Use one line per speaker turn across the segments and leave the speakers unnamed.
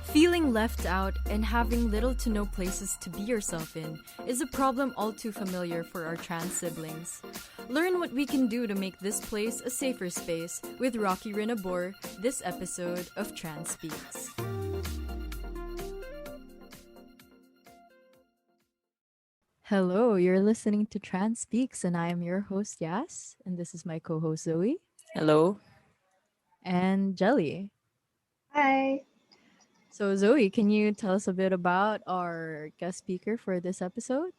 Feeling left out and having little to no places to be yourself in is a problem all too familiar for our trans siblings. Learn what we can do to make this place a safer space with Rocky Rinabor this episode of Trans Speaks. Hello, you're listening to Trans Speaks, and I am your host, Yas, and this is my co host, Zoe
Hello.
and Jelly.
Hi.
So, Zoe, can you tell us a bit about our guest speaker for this episode?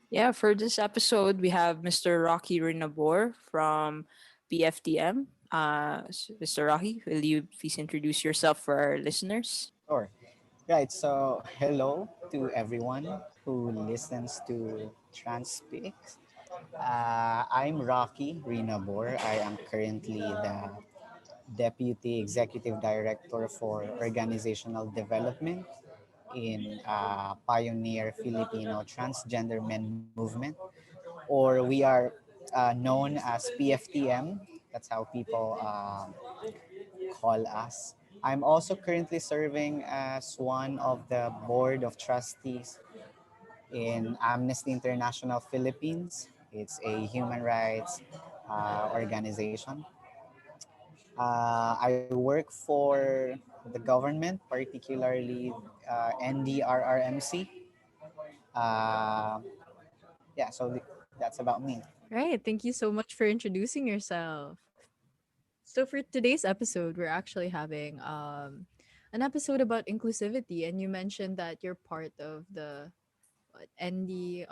Yeah, for this episode, we have Mr. Rocky Rinabor from PFTM. Mr. Rocky, will you please introduce yourself for our listeners?
Sure. Right. So, hello to everyone who listens to Transpeaks. I'm Rocky Rinabor. I am currently the Deputy Executive Director for Organizational Development in Pioneer Filipino Transgender Men Movement, or we are known as PFTM. That's how people call us. I'm also currently serving as one of the board of trustees in Amnesty International Philippines. It's a human rights organization. I work for the government, particularly NDRRMC. Uh, yeah, so that's about me.
Right. Thank you so much for introducing yourself. So for today's episode, we're actually having an episode about inclusivity, and you mentioned that you're part of the what, NDRRMC.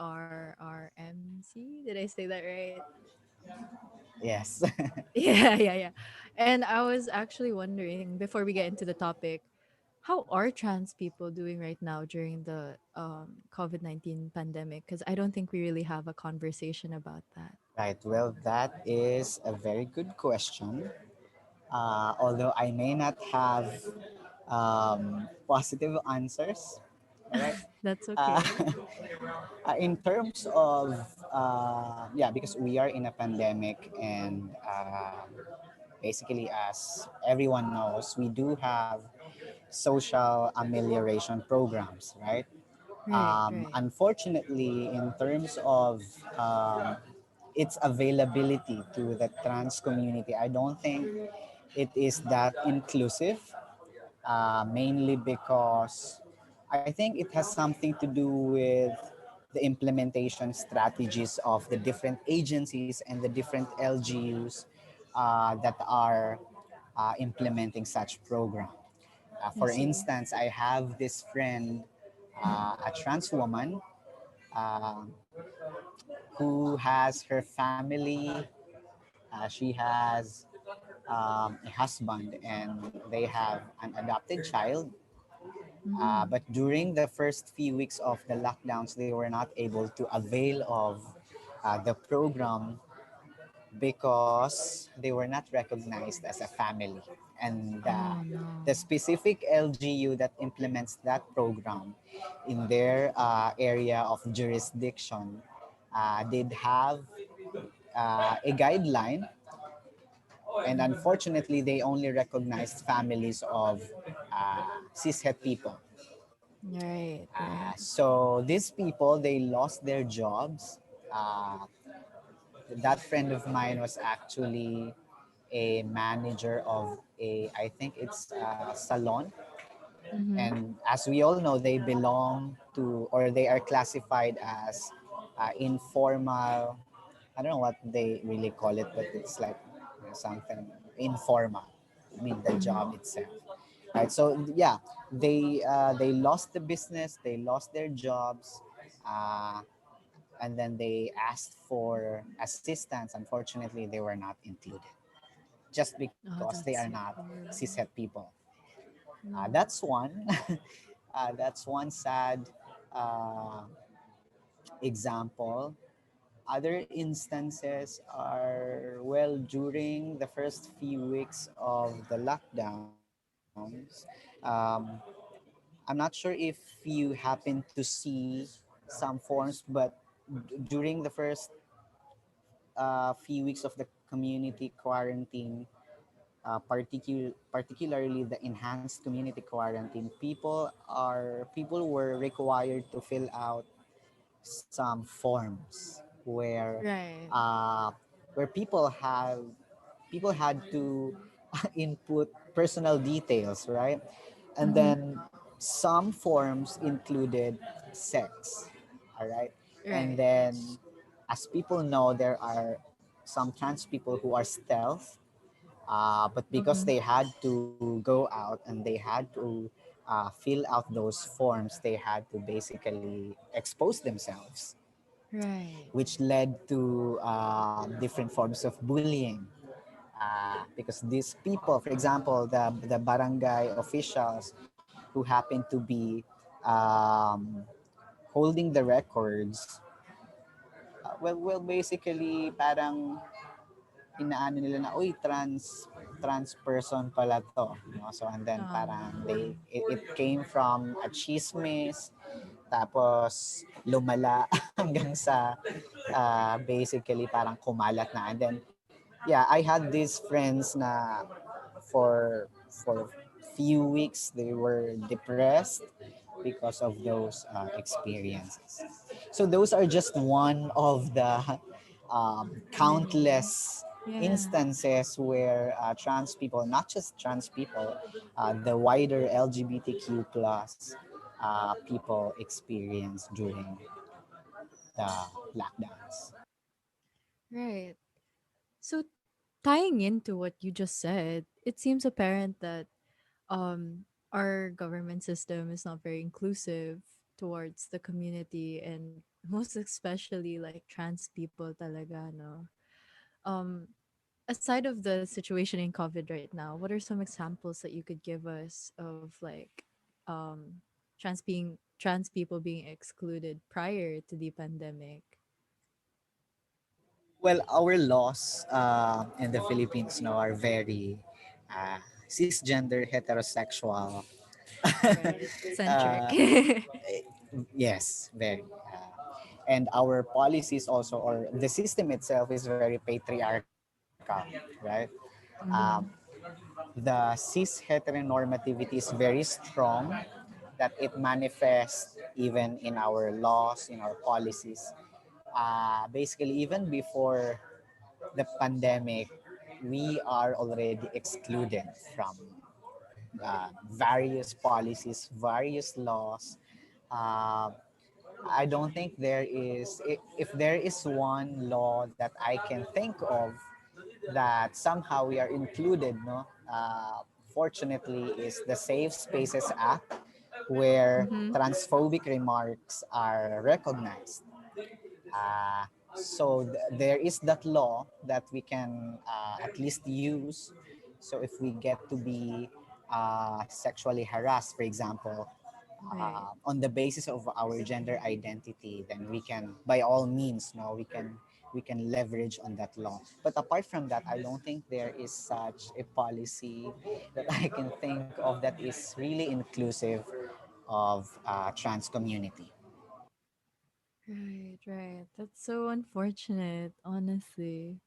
Did I say that right?
Yes.
Yeah, yeah, yeah. And I was actually wondering before we get into the topic, how are trans people doing right now during the COVID-19 pandemic? Because I don't think we really have a conversation about that.
Right. Well, that is a very good question. Although I may not have positive answers. All right.
That's
Uh,
okay.
in terms of, yeah, because we are in a pandemic, and basically, as everyone knows, we do have social amelioration programs, right?
Right, right.
Unfortunately, in terms of um, its availability to the trans community, I don't think it is that inclusive, mainly because I think it has something to do with the implementation strategies of the different agencies and the different LGUs that are implementing such program.
I
For
see.
instance, I have this friend, a trans woman, uh, who has her family. She has a husband, and they have an adopted child.
Mm-hmm.
But during the first few weeks of the lockdowns, they were not able to avail of the program because they were not recognized as a family. And
Oh no.
the specific LGU that implements that program in their area of jurisdiction did have a guideline, and unfortunately, they only recognized families of cishet people.
Right, right.
So these people, they lost their jobs. Uh, that friend of mine was actually a manager of I think it's a salon.
Mm-hmm.
And as we all know, they belong to, or they are classified as informal. I don't know what they really call it, but it's like something informal. I mean, the
Mm-hmm.
job itself. Right. So yeah, they lost the business, they lost their jobs, uh, and then they asked for assistance. Unfortunately, they were not included just because
Oh,
they are
that's
not
so horrible.
cishet people.
Mm.
That's one. That's one sad uh, example. Other instances are, well, during the first few weeks of the lockdowns. I'm not sure if you happen to see some forms, but during the first few weeks of the community quarantine, particularly the enhanced community quarantine, people were required to fill out some forms
Right.
uh, where people had to input personal details, right? And
Mm-hmm.
then some forms included sex, all right? And
Right.
then, as people know, there are some trans people who are stealth, but because
Mm-hmm.
they had to go out and they had to fill out those forms, they had to basically expose themselves,
Right.
which led to different forms of bullying. Because these people, for example, the barangay officials who happen to be um, holding the records, well, basically, parang inaano nila na, uy, trans person pala to. No? So, and then parang
Oh.
it came from a chismis, tapos lumala hanggang sa basically parang kumalat na. And then, yeah, I had these friends na for few weeks they were depressed because of those experiences. So those are just one of the
Many.
countless
Yeah.
instances where trans people, not just trans people, the wider LGBTQ plus people experience during the lockdowns.
Right. So tying into what you just said, it seems apparent that our government system is not very inclusive towards the community, and most especially like trans people talaga, no. Um Aside of the situation in COVID right now, what are some examples that you could give us of like um trans people being excluded prior to the pandemic?
Well, our laws in the Philippines now are very uh, cisgender, heterosexual.
Right. Centric.
uh, yes, very. And our policies also, or the system itself, is very patriarchal, right? Um,
Mhm.
the cis heteronormativity is very strong, that it manifests even in our laws, in our policies. Basically, even before the pandemic, we are already excluded from various policies, various laws. Uh, I don't think there is, if there is one law that I can think of that somehow we are included, no? Fortunately, is the Safe Spaces Act, where
Mhm.
transphobic remarks are recognized. Uh, so there is that law that we can at least use. So if we get to be sexually harassed, for example,
Right.
on the basis of our gender identity, then we can, by all means, no, we can leverage on that law. But apart from that, I don't think there is such a policy that I can think of that is really inclusive of trans community.
Right, right. That's so unfortunate, honestly.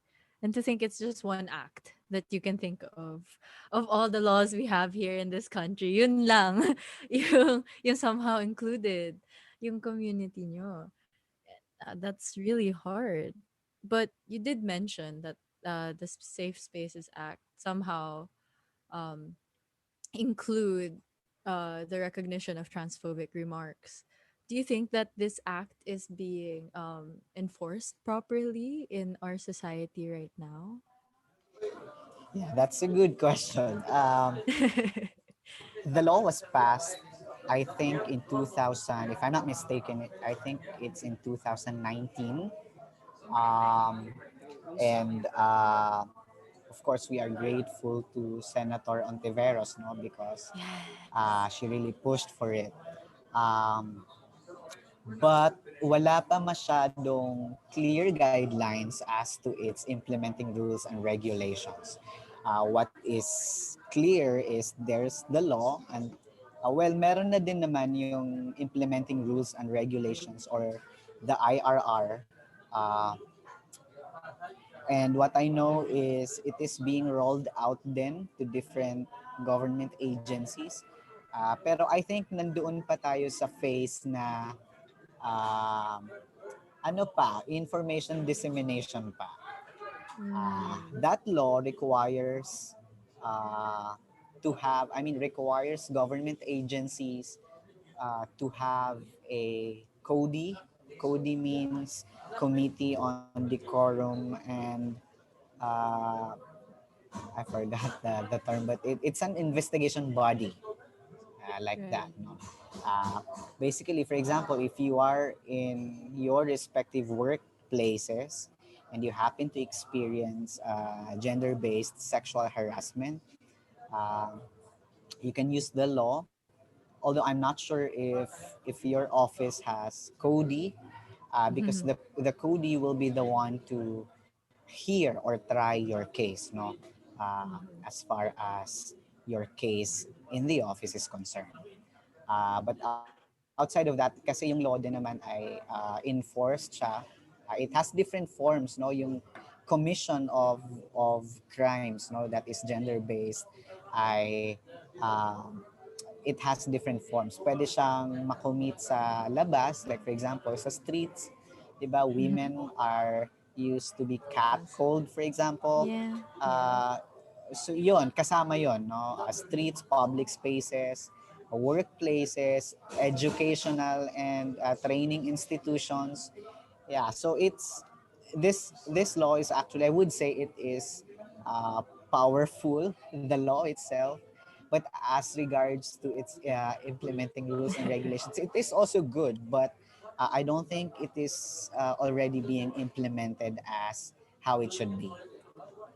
And to think it's just one act that you can think of all the laws we have here in this country. Yun lang. yung somehow included yung community nyo. That's really hard. But you did mention that the Safe Spaces Act somehow um include the recognition of transphobic remarks. Do you think that this act is being enforced properly in our society right now?
Yeah, that's a good question. The law was passed, I think, in 2000. If I'm not mistaken, I think it's in 2019. Um, and of course, we are grateful to Senator Ontiveros, no, because
Yes.
she really pushed for it. Um, but wala pa masyadong clear guidelines as to its implementing rules and regulations. What is clear is there's the law, and well, meron na din naman yung implementing rules and regulations, or the IRR, uh, And what I know is it is being rolled out then to different government agencies. Pero I think nandoon pa tayo sa phase na um, ano pa, information dissemination pa.
Mm.
That law requires requires government agencies to have a CODI. CODI means Committee on Decorum and uh, I forgot the term, but it's an investigation body like that.
Right.
No? Uh, Basically, for example, if you are in your respective workplaces and you happen to experience gender-based sexual harassment, uh, you can use the law. Although I'm not sure if your office has CODI, because the CODI will be the one to hear or try your case, no,
Mhm.
as far as your case in the office is concerned. But outside of that, kasi yung law din naman ay enforced siya. It has different forms, no, yung commission of crimes, no, that is gender based ay um, it has different forms. Pwede siyang makomit sa labas, like for example, sa streets. 'Di ba?
Mhm.
Women are used to be
Yes.
catcalled, for example.
Yeah. Yeah.
Uh, so yon, kasama yon, no? Streets, public spaces, workplaces, educational and training institutions. Yeah, so it's this law is actually, I would say it is powerful, the law itself, but as regards to its implementing rules and regulations, it is also good, but I don't think it is already being implemented as how it should be.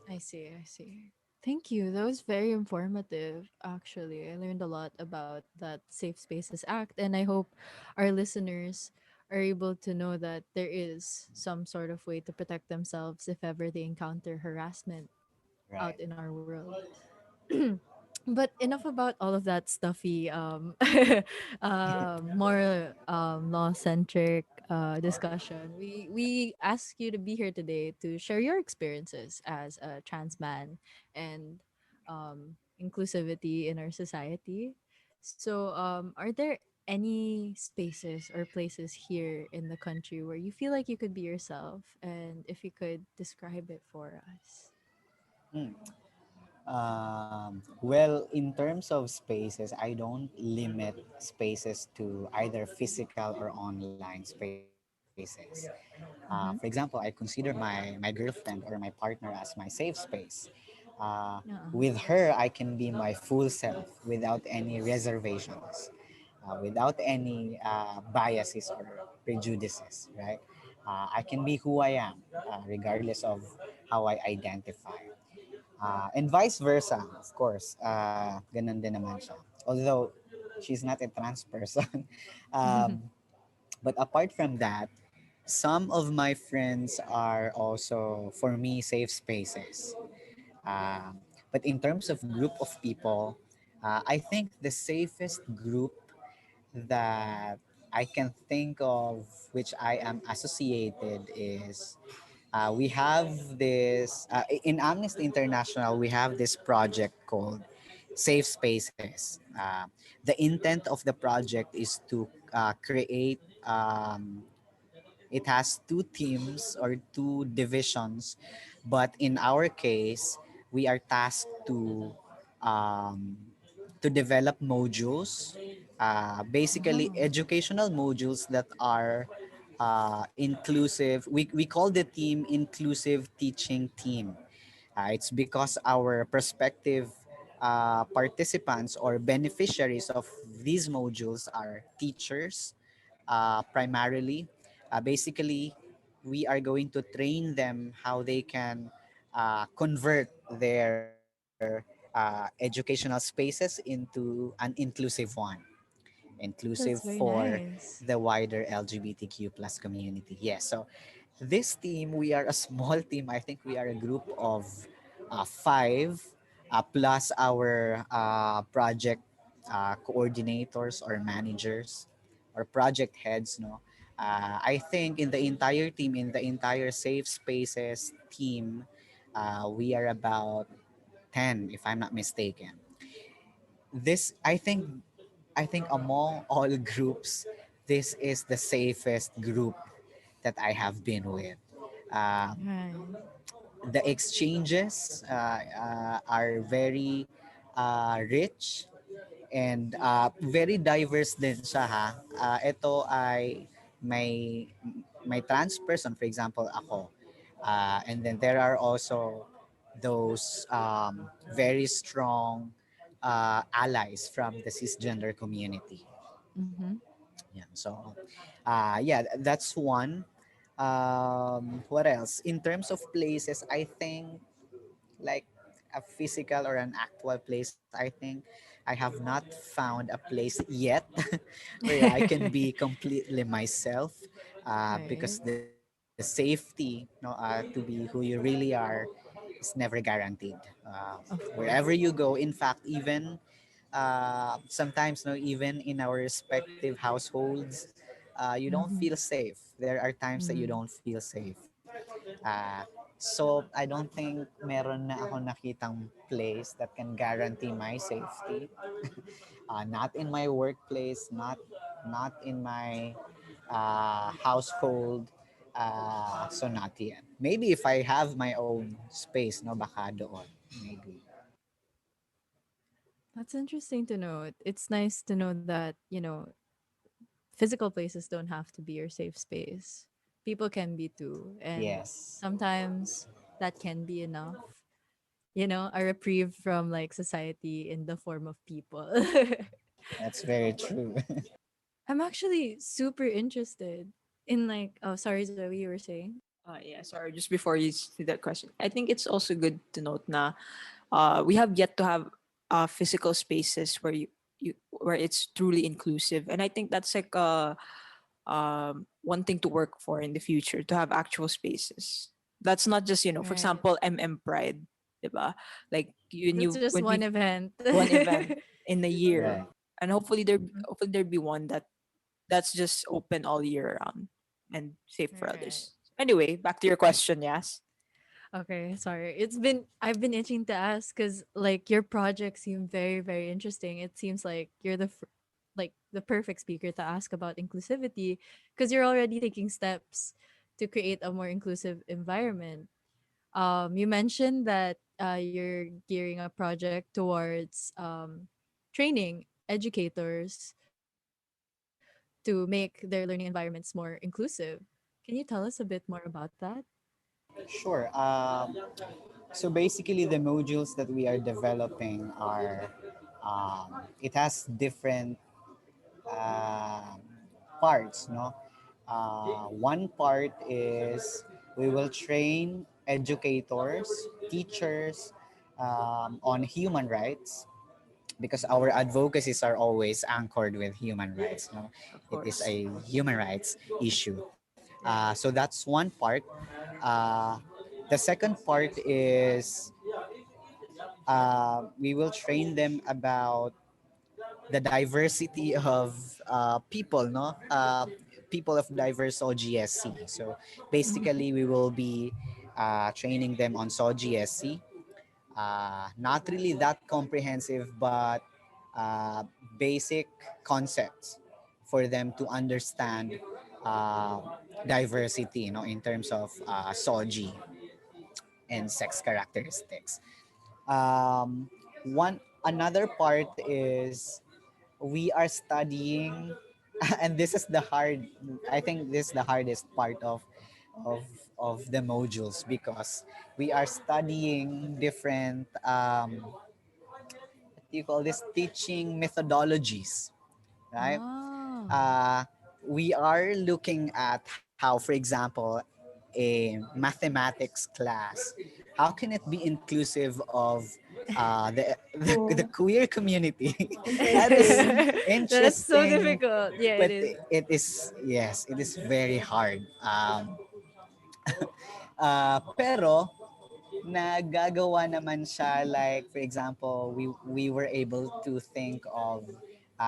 I see. I see. Thank you. That was very informative, actually. I learned a lot about that Safe Spaces Act, and I hope our listeners are able to know that there is some sort of way to protect themselves if ever they encounter harassment out
Right.
in our world. But enough about all of that stuffy more law centric discussion. We ask you to be here today to share your experiences as a trans man and inclusivity in our society. So are there any spaces or places here in the country where you feel like you could be yourself, and if you could describe it for us?
Hmm. Well, in terms of spaces, I don't limit spaces to either physical or online spaces. For example, I
Mm-hmm.
consider my girlfriend or my partner as my safe space. With
Uh-uh.
her, I can be my full self without any reservations, without any biases or prejudices, right? I can be who I am, regardless of how I identify. And vice versa, of course. Ganun din naman siya. Although, she's not a trans person. um, but apart from that, some of my friends are also, for me, safe spaces. But in terms of group of people, I think the safest group that I can think of, which I am associated, is we have this in Amnesty International. We have this project called Safe Spaces. The intent of the project is to create. It has two teams or two divisions, but in our case, we are tasked um, to develop modules, basically
Oh.
educational modules that are inclusive. We call the team Inclusive Teaching Team. It's because our prospective participants or beneficiaries of these modules are teachers, primarily. Basically, we are going to train them how they can convert their educational spaces into an inclusive one, inclusive
That's very
for
nice.
the wider LGBTQ plus community. Yes, so this team, we are a small team. I think we are a group of five, plus our project coordinators or managers or project heads. No, I think in the entire team, in the entire Safe Spaces team, we are about 10, if I'm not mistaken. This, I think among all groups, this is the safest group that I have been with. Um,
Right.
the exchanges are very rich and very diverse din siya ha. Ito ay may trans person, for example ako. And then there are also those very strong allies from the cisgender community.
Mm-hmm.
Yeah. So yeah, that's one. What else? In terms of places, I think like a physical or an actual place, I think I have not found a place yet where I can be completely myself, because
Right.
the safety, to be who you really are, is never guaranteed.
Of
Wherever
course.
you go, in fact, even sometimes, no, even in our respective households, you don't
Mm-hmm.
feel safe. There are times that you
Mm-hmm.
don't feel safe. So I don't think meron na ako nakitang place that can guarantee my safety. Not in my workplace, not in my household. So not yet. Maybe if I have my own space, no, baka doon. Maybe.
That's interesting to know. It's nice to know that, physical places don't have to be your safe space. People can be too. And
Yes,
sometimes that can be enough. A reprieve from like society in the form of people.
that's very true.
I'm actually super interested in like, oh, sorry, Zoe, you were saying?
Yeah, sorry, just before you see that question, I think it's also good to note na we have yet to have physical spaces where where it's truly inclusive, and I think that's like one thing to work for in the future, to have actual spaces. That's not just, for
Right.
example, Pride, diba? Like
That's just
when
one
we
event.
one event in a year,
Right.
and hopefully there be one that's just open all year round and safe for
Right.
others. Anyway, back to your question, yes.
Okay, sorry. I've been itching to ask because like your project seemed very very interesting. It seems like you're like the perfect speaker to ask about inclusivity because you're already taking steps to create a more inclusive environment. You mentioned that you're gearing a project towards training educators to make their learning environments more inclusive. Can you tell us a bit more about that?
Sure. So basically, the modules that we are developing are, it has different um parts, no? One part is we will train educators, teachers, on human rights, because our advocacies are always anchored with human rights. No,
Of
it is
course.
a human rights issue. So that's one part. Uh, the second part is we will train them about the diversity of people, no? People of diverse OGSC. So
Mhm.
basically, we will be training them on SOGSC. Not really that comprehensive, but uh, basic concepts for them to understand uh, diversity, in terms of SOG and sex characteristics. Um, one another part is we are studying, and this is the hard. I think this is the hardest part of of the modules, because we are studying different what do you call this, teaching methodologies, right?
Ah.
uh, we are looking at how, for example, a mathematics class, how can it be inclusive of the queer community? That is
That's so
interesting,
difficult. Yeah, it
but
is.
it is, yes, it is very hard. Pero nagagawa naman siya, like for example, we were able to think of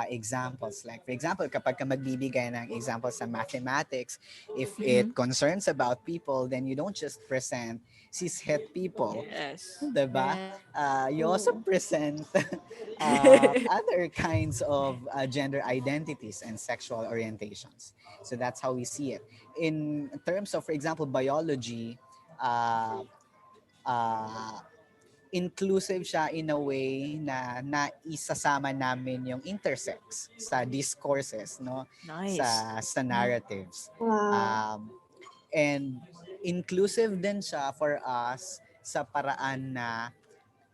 examples. Like, for example, kapag ka magbibigay ng example sa mathematics, if
Mm-hmm.
it concerns about people, then you don't just present cishet people,
Yes.
'di ba?
Right.
You also present other kinds of gender identities and sexual orientations. So that's how we see it. In terms of, for example, biology, uh, uh, inclusive siya in a way na naisasama namin yung intersex sa discourses, no,
Nice.
sa
Mm-hmm.
narratives,
Wow.
and inclusive din siya for us sa paraan na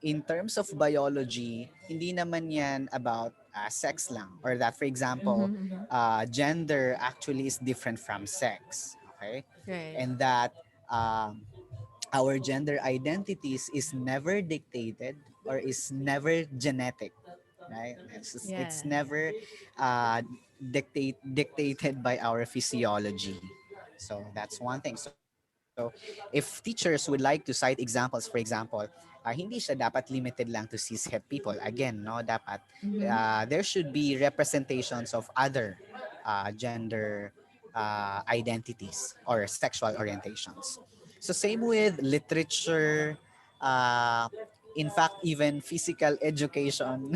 in terms of biology, hindi naman yan about sex lang, or that, for example,
Mm-hmm.
gender actually is different from sex, okay,
Right.
and that um, our gender identities is never dictated or is never genetic, right? It's
Yeah.
never uh, dictated by our physiology. So that's one thing. So if teachers would like to cite examples, for example, hindi siya dapat limited lang to cishet people. Again, no, dapat
Mm-hmm.
there should be representations of other gender identities or sexual orientations. So same with literature, uh, in fact, even physical education.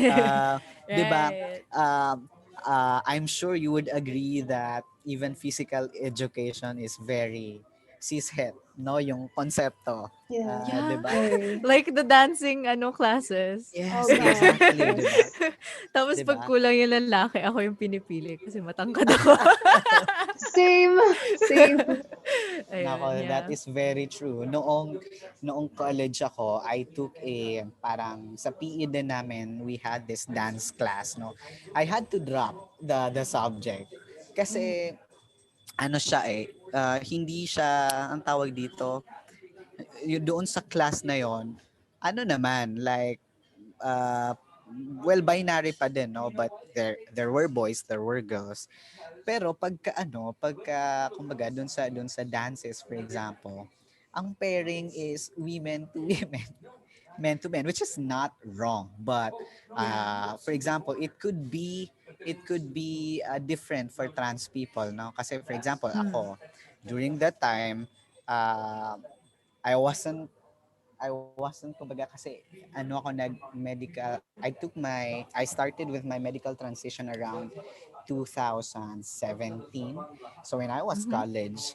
uh, 'Di ba?
Right.
I'm sure you would agree that even physical education is very cishet, no? Yung konsepto,
Yeah,
'di
Yeah.
ba?
very.
Like the dancing classes.
Oh
Yes,
gosh,
exactly, 'di ba?
yes.
Tapos
'Di
pag
ba?
kulang yung lalaki, ako yung pinipili kasi matangkad ako.
Same, same.
Ayun,
Nako, that
yeah.
is very true. Noong college ako, I took a parang sa PE din namin, we had this dance class, no. I had to drop the subject
Mm.
kasi ano siya hindi siya ang tawag dito, yung doon sa class na yon, ano naman, like uh, well, binary pa din, no, but there were boys, there were girls. Pero pagka kumbaga doon sa dances, for example, ang pairing is women to women, men to men, which is not wrong, but
Yeah.
for example, it could be different for trans people, no, kasi for example
Mm.
ako during that time, uh, I wasn't kumbaga kasi ano ako nag medical I started with my medical transition around 2017. So when I was
Mm-hmm.
college,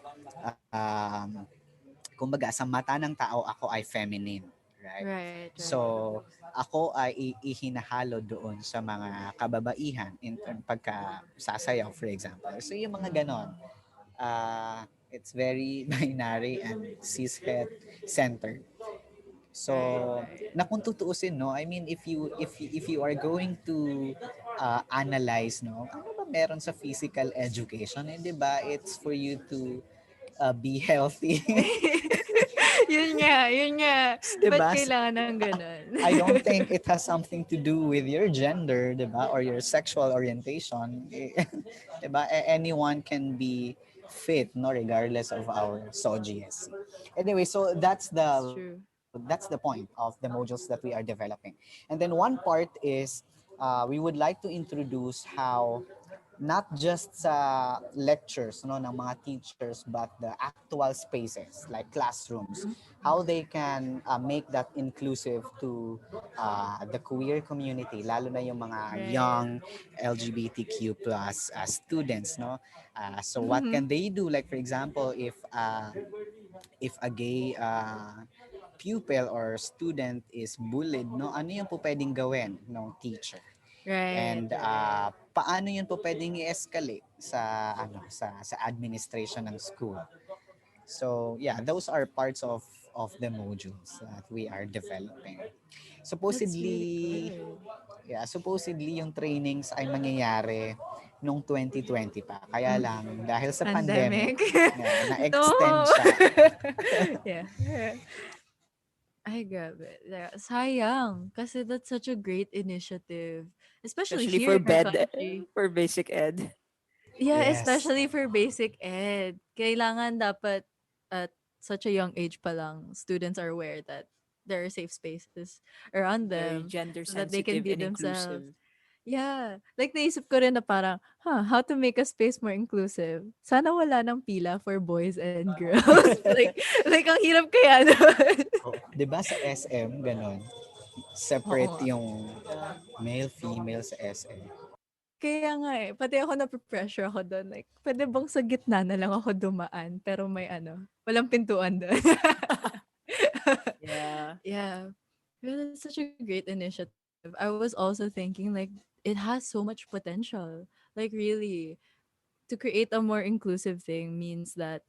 kumbaga sa mata ng tao ako ay feminine, right?
Right,
So
right.
ako ay ihinahalo doon sa mga kababaihan in pagka sasayaw, for example. So yung mga ganon, it's very binary and cishet centered.
Right,
So,
right.
na kung tutuusin, no, I mean, if you are going to analyze, no, ano ba meron sa physical education? Eh, 'di ba? It's for you to be healthy.
Yun nga.
'Di
Ba't
ba?
kailangan ng ganun?
I don't think it has something to do with your gender, 'di ba? Or your sexual orientation. 'Di ba? Anyone can be fit, no, regardless of our SOGS. Anyway, so
It's true.
that's the point of the modules that we are developing. And then one part is we would like to introduce how not just sa lectures, no, ng mga teachers, but the actual spaces like classrooms,
Mm-hmm.
how they can make that inclusive to the queer community, lalo na yung mga
Right.
young LGBTQ plus students, no. So what
Mm-hmm.
can they do, like for example, if a gay pupil or student is bullied, no, ano yung po pwedeng gawin ng teacher?
Right,
And
right.
paano yun po pwedeng i-escalate sa administration ng school? So yeah, those are parts of the modules that we are developing.
That's really
Supposedly,
good.
yeah, supposedly yung trainings ay mangyayari nung 2020 pa. Kaya
Mm.
lang dahil sa pandemic,
Pandemic.
na-extend
No.
siya.
Yeah. Ay, grabe. Yeah, sayang. Kasi that's such a great initiative. Especially
Especially
here
for
in our
bed,
country.
for basic ed.
Yeah,
Yes.
especially for basic ed. Kailangan dapat at such a young age pa lang, students are aware that there are safe spaces around
Very
them
gender
so that they can
sensitive
be
and
themselves.
inclusive.
Yeah. Like, naisip ko rin na parang, how to make a space more inclusive? Sana wala ng pila for boys and girls. Like ang hirap kaya nun.
Oh, 'di ba sa SM ganon?
Oo
Separate
nga.
yung
Yeah.
male, female sa SM.
Kaya nga eh. Pati ako nape-pressure ako doon. Like, pwede bang sa gitna na lang ako dumaan? Pero may walang pintuan doon.
Yeah.
Yeah. Well, it's such a great initiative. I was also thinking like it has so much potential. Like really, to create a more inclusive thing means that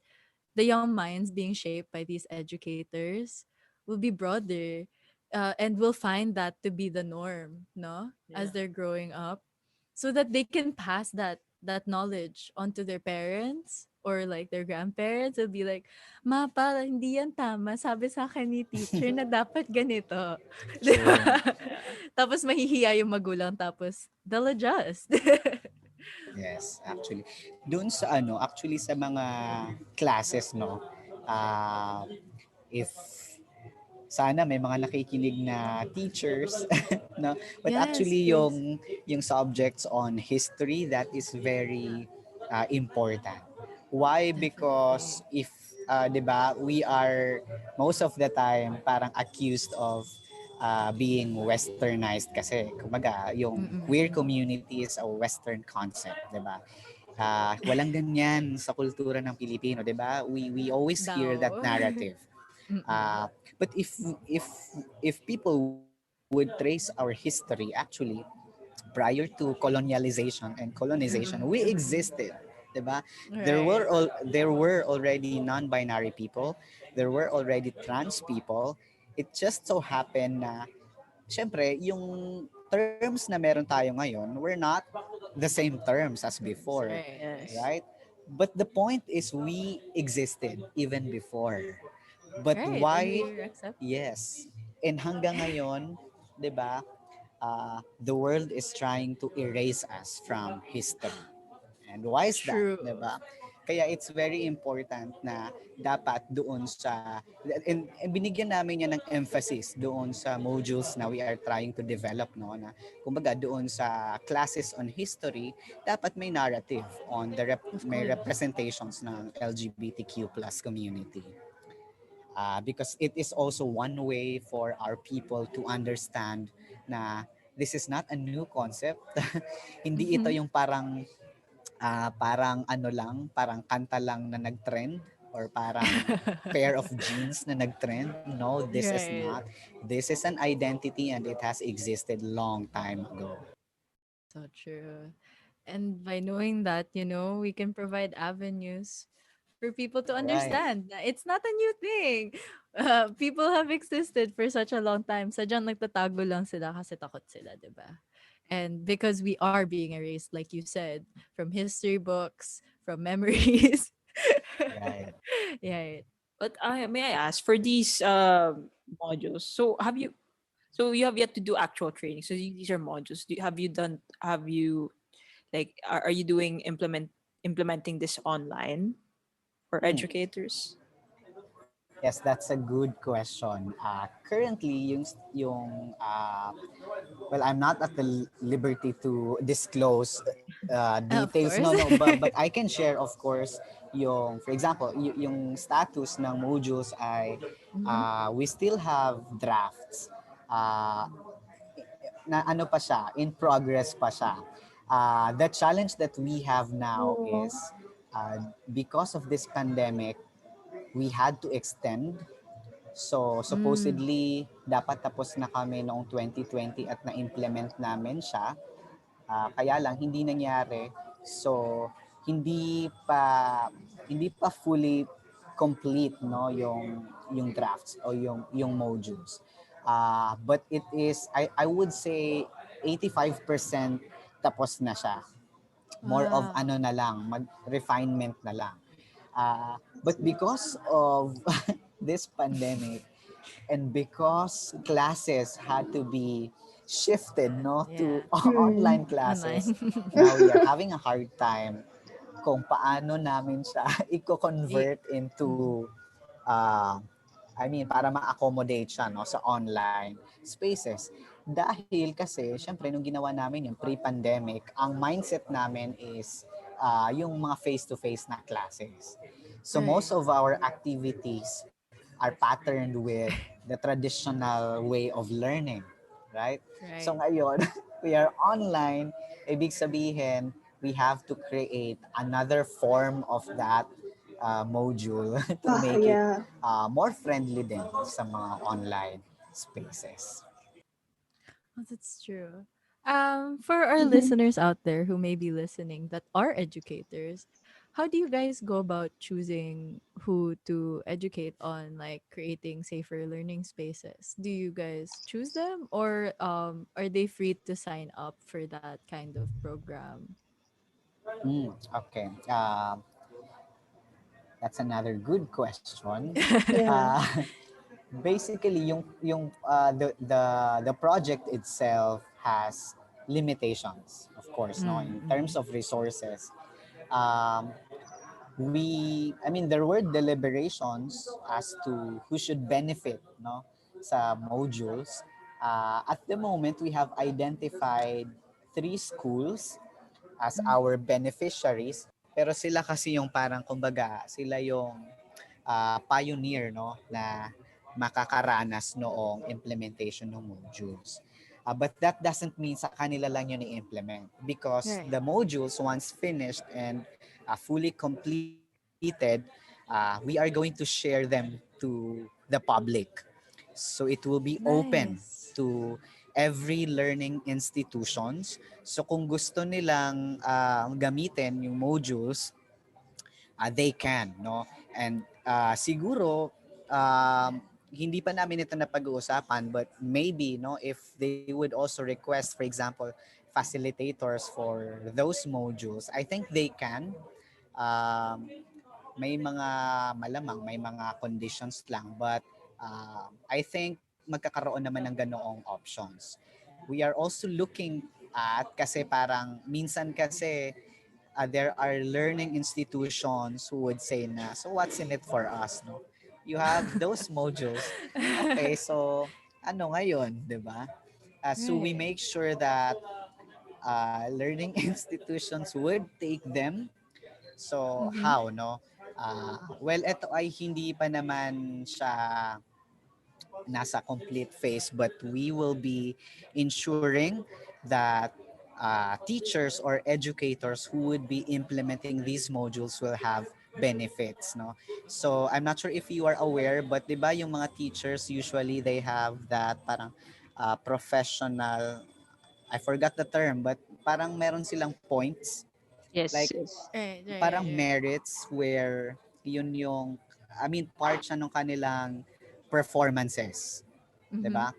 the young minds being shaped by these educators will be broader, and will find that to be the norm, no, as
Yeah.
they're growing up, so that they can pass that knowledge onto their parents or like their grandparents. Will be like, ma, para hindi yan tama, sabi sa akin ni teacher na dapat ganito. Di ba?
True.
Yeah.
Tapos mahihiya yung magulang, tapos they'll adjust.
Yes, actually. Doon sa actually sa mga classes, no, ah, if sana may mga nakikinig na teachers, no, but
Yes,
actually
please.
yung subjects on history, that is very important. Why? Because
Definitely.
if 'di ba, we are most of the time parang accused of being westernized kasi kumbaga yung queer
Mm-mm.
community is a western concept, 'di ba? Walang ganyan sa kultura ng Pilipino, 'di ba? We always hear that
Daw.
narrative.
Mm-mm.
Uh, but if people would trace our history, actually, prior to colonialization and colonization, we
Mm-mm.
existed, 'di ba?
Right.
There were already non-binary people, there were already trans people. It just so happened na syempre yung terms na meron tayo ngayon were not the same terms as before,
Right.
Yes.
right? But the point is we existed even before. But
Right. And
why?
we were accepted.
Yes. And hanggang ngayon, 'di ba? The world is trying to erase us from history. And why is that?
True.
'Di ba? Kaya it's very important na dapat doon sa and binigyan namin yan ng emphasis doon sa modules na we are trying to develop, no, na kumbaga doon sa classes on history dapat may narrative on
Of
may
course.
representations ng LGBTQ plus community, because it is also one way for our people to understand na this is not a new concept. Hindi ito
Mm-hmm.
yung parang ano lang, parang kanta lang na nag-trend or parang pair of jeans na nag-trend. No, this is
Right.
not. This is an identity and it has existed long time ago.
So true. And by knowing that, we can provide avenues for people to
Right.
understand that it's not a new thing. People have existed for such a long time. Sadyang nagtatago lang sila kasi takot sila, di ba? And because we are being erased, like you said, from history books, from memories.
Right.
Yeah.
But I may I ask for these modules. So you have yet to do actual training. So these are modules. Have you like are you doing implementing this online for
Hmm.
educators?
Yes, that's a good question. Currently, well, I'm not at the liberty to disclose
Of
details.
course.
No, no, but I can share, of course, for example, yung status ng modules ay
Mm-hmm.
we still have drafts. Uh, na ano pa siya, in progress pa siya. The challenge that we have now is because of this pandemic, we had to extend. So
Mm.
supposedly dapat tapos na kami noong 2020 at na-implement namin siya. Kaya lang hindi nangyari. So hindi pa fully complete, no, yung drafts o yung modules. But it is I would say 85% tapos na siya. More of
Wow.
ano na lang, refinement na lang. But because of this pandemic and because classes had to be shifted, no, to
Yeah.
online classes,
Online.
now we are having a hard time kung paano namin siya
I-
i-convert
mm.
into uh, I mean para ma-accommodate siya, no, sa online spaces. dahil kasi, syempre, nung ginawa namin yung pre-pandemic, ang mindset namin is yung mga face-to-face na classes. So
Right.
most of our activities are patterned with the traditional way of learning, right? So
Right.
ngayon, we are online, ibig sabihin, we have to create another form of that module to make it
Yeah.
more friendly din sa mga online spaces.
Oh, that's true. For our listeners out there who may be listening that are educators, how do you guys go about choosing who to educate on like creating safer learning spaces? Do you guys choose them or are they free to sign up for that kind of program?
Okay. That's another good question.
Yeah.
Uh, basically, the project itself has limitations, of course, no, in
Mm-hmm.
terms of resources. Um, I mean, there were deliberations as to who should benefit, no, sa modules. At the moment, we have identified three schools as our beneficiaries, pero sila kasi yung parang kumbaga sila yung pioneer, no, na makakaranas noong implementation ng modules. But that doesn't mean sa kanila lang yun i-implement because
Right.
the modules once finished and fully completed, we are going to share them to the public. So it will be open
Nice.
to every learning institutions. So kung gusto nilang gamitin yung modules, they can, no? And siguro hindi pa namin ito na pag-uusapan, but maybe, no, if they would also request, for example, facilitators for those modules, I think they can. Um, may mga malamang may mga conditions lang, but I think magkakaroon naman ng ganoong options. We are also looking at, kasi parang minsan kasi there are learning institutions who would say na, so what's in it for us, no? You have those modules. Okay, so ano ngayon, 'di ba? So we
Right.
make sure that learning institutions would take them. So
Mm-hmm.
how, no? Well, ito ay hindi pa naman siya nasa complete phase, but we will be ensuring that teachers or educators who would be implementing these modules will have benefits, no? So I'm not sure if you are aware, but 'di ba yung mga teachers usually they have that parang professional, I forgot the term, but parang meron silang points,
Yes,
like
yes.
Right, right,
parang
right, right.
merits where yun yung, I mean, part siya ng kanilang performances, 'di
Mm-hmm.
ba?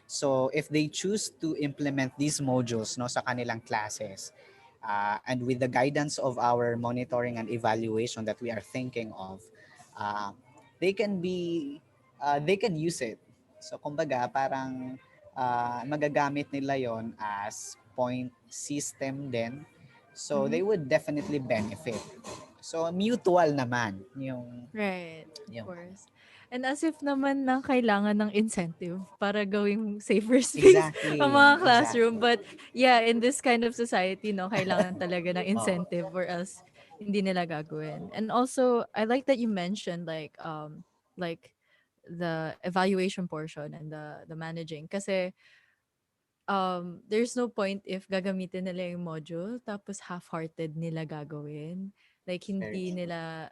So if they choose to implement these modules, no, sa kanilang classes, and with the guidance of our monitoring and evaluation that we are thinking of, uh, they can be they can use it. So kumbaga parang magagamit nila yon as point system din. So
Mm-hmm.
they would definitely benefit. So mutual naman
Right, of
yung
course. And as if naman na kailangan ng incentive para gawing safer space ang
exactly,
mga classroom.
exactly.
But yeah, in this kind of society, no, kailangan talaga ng
Oh,
incentive or else hindi nila gagawin. And also, I like that you mentioned like the evaluation portion and the managing kasi there's no point if gagamitin nila yung module tapos half-hearted nila gagawin. Like
very
hindi
true.
nila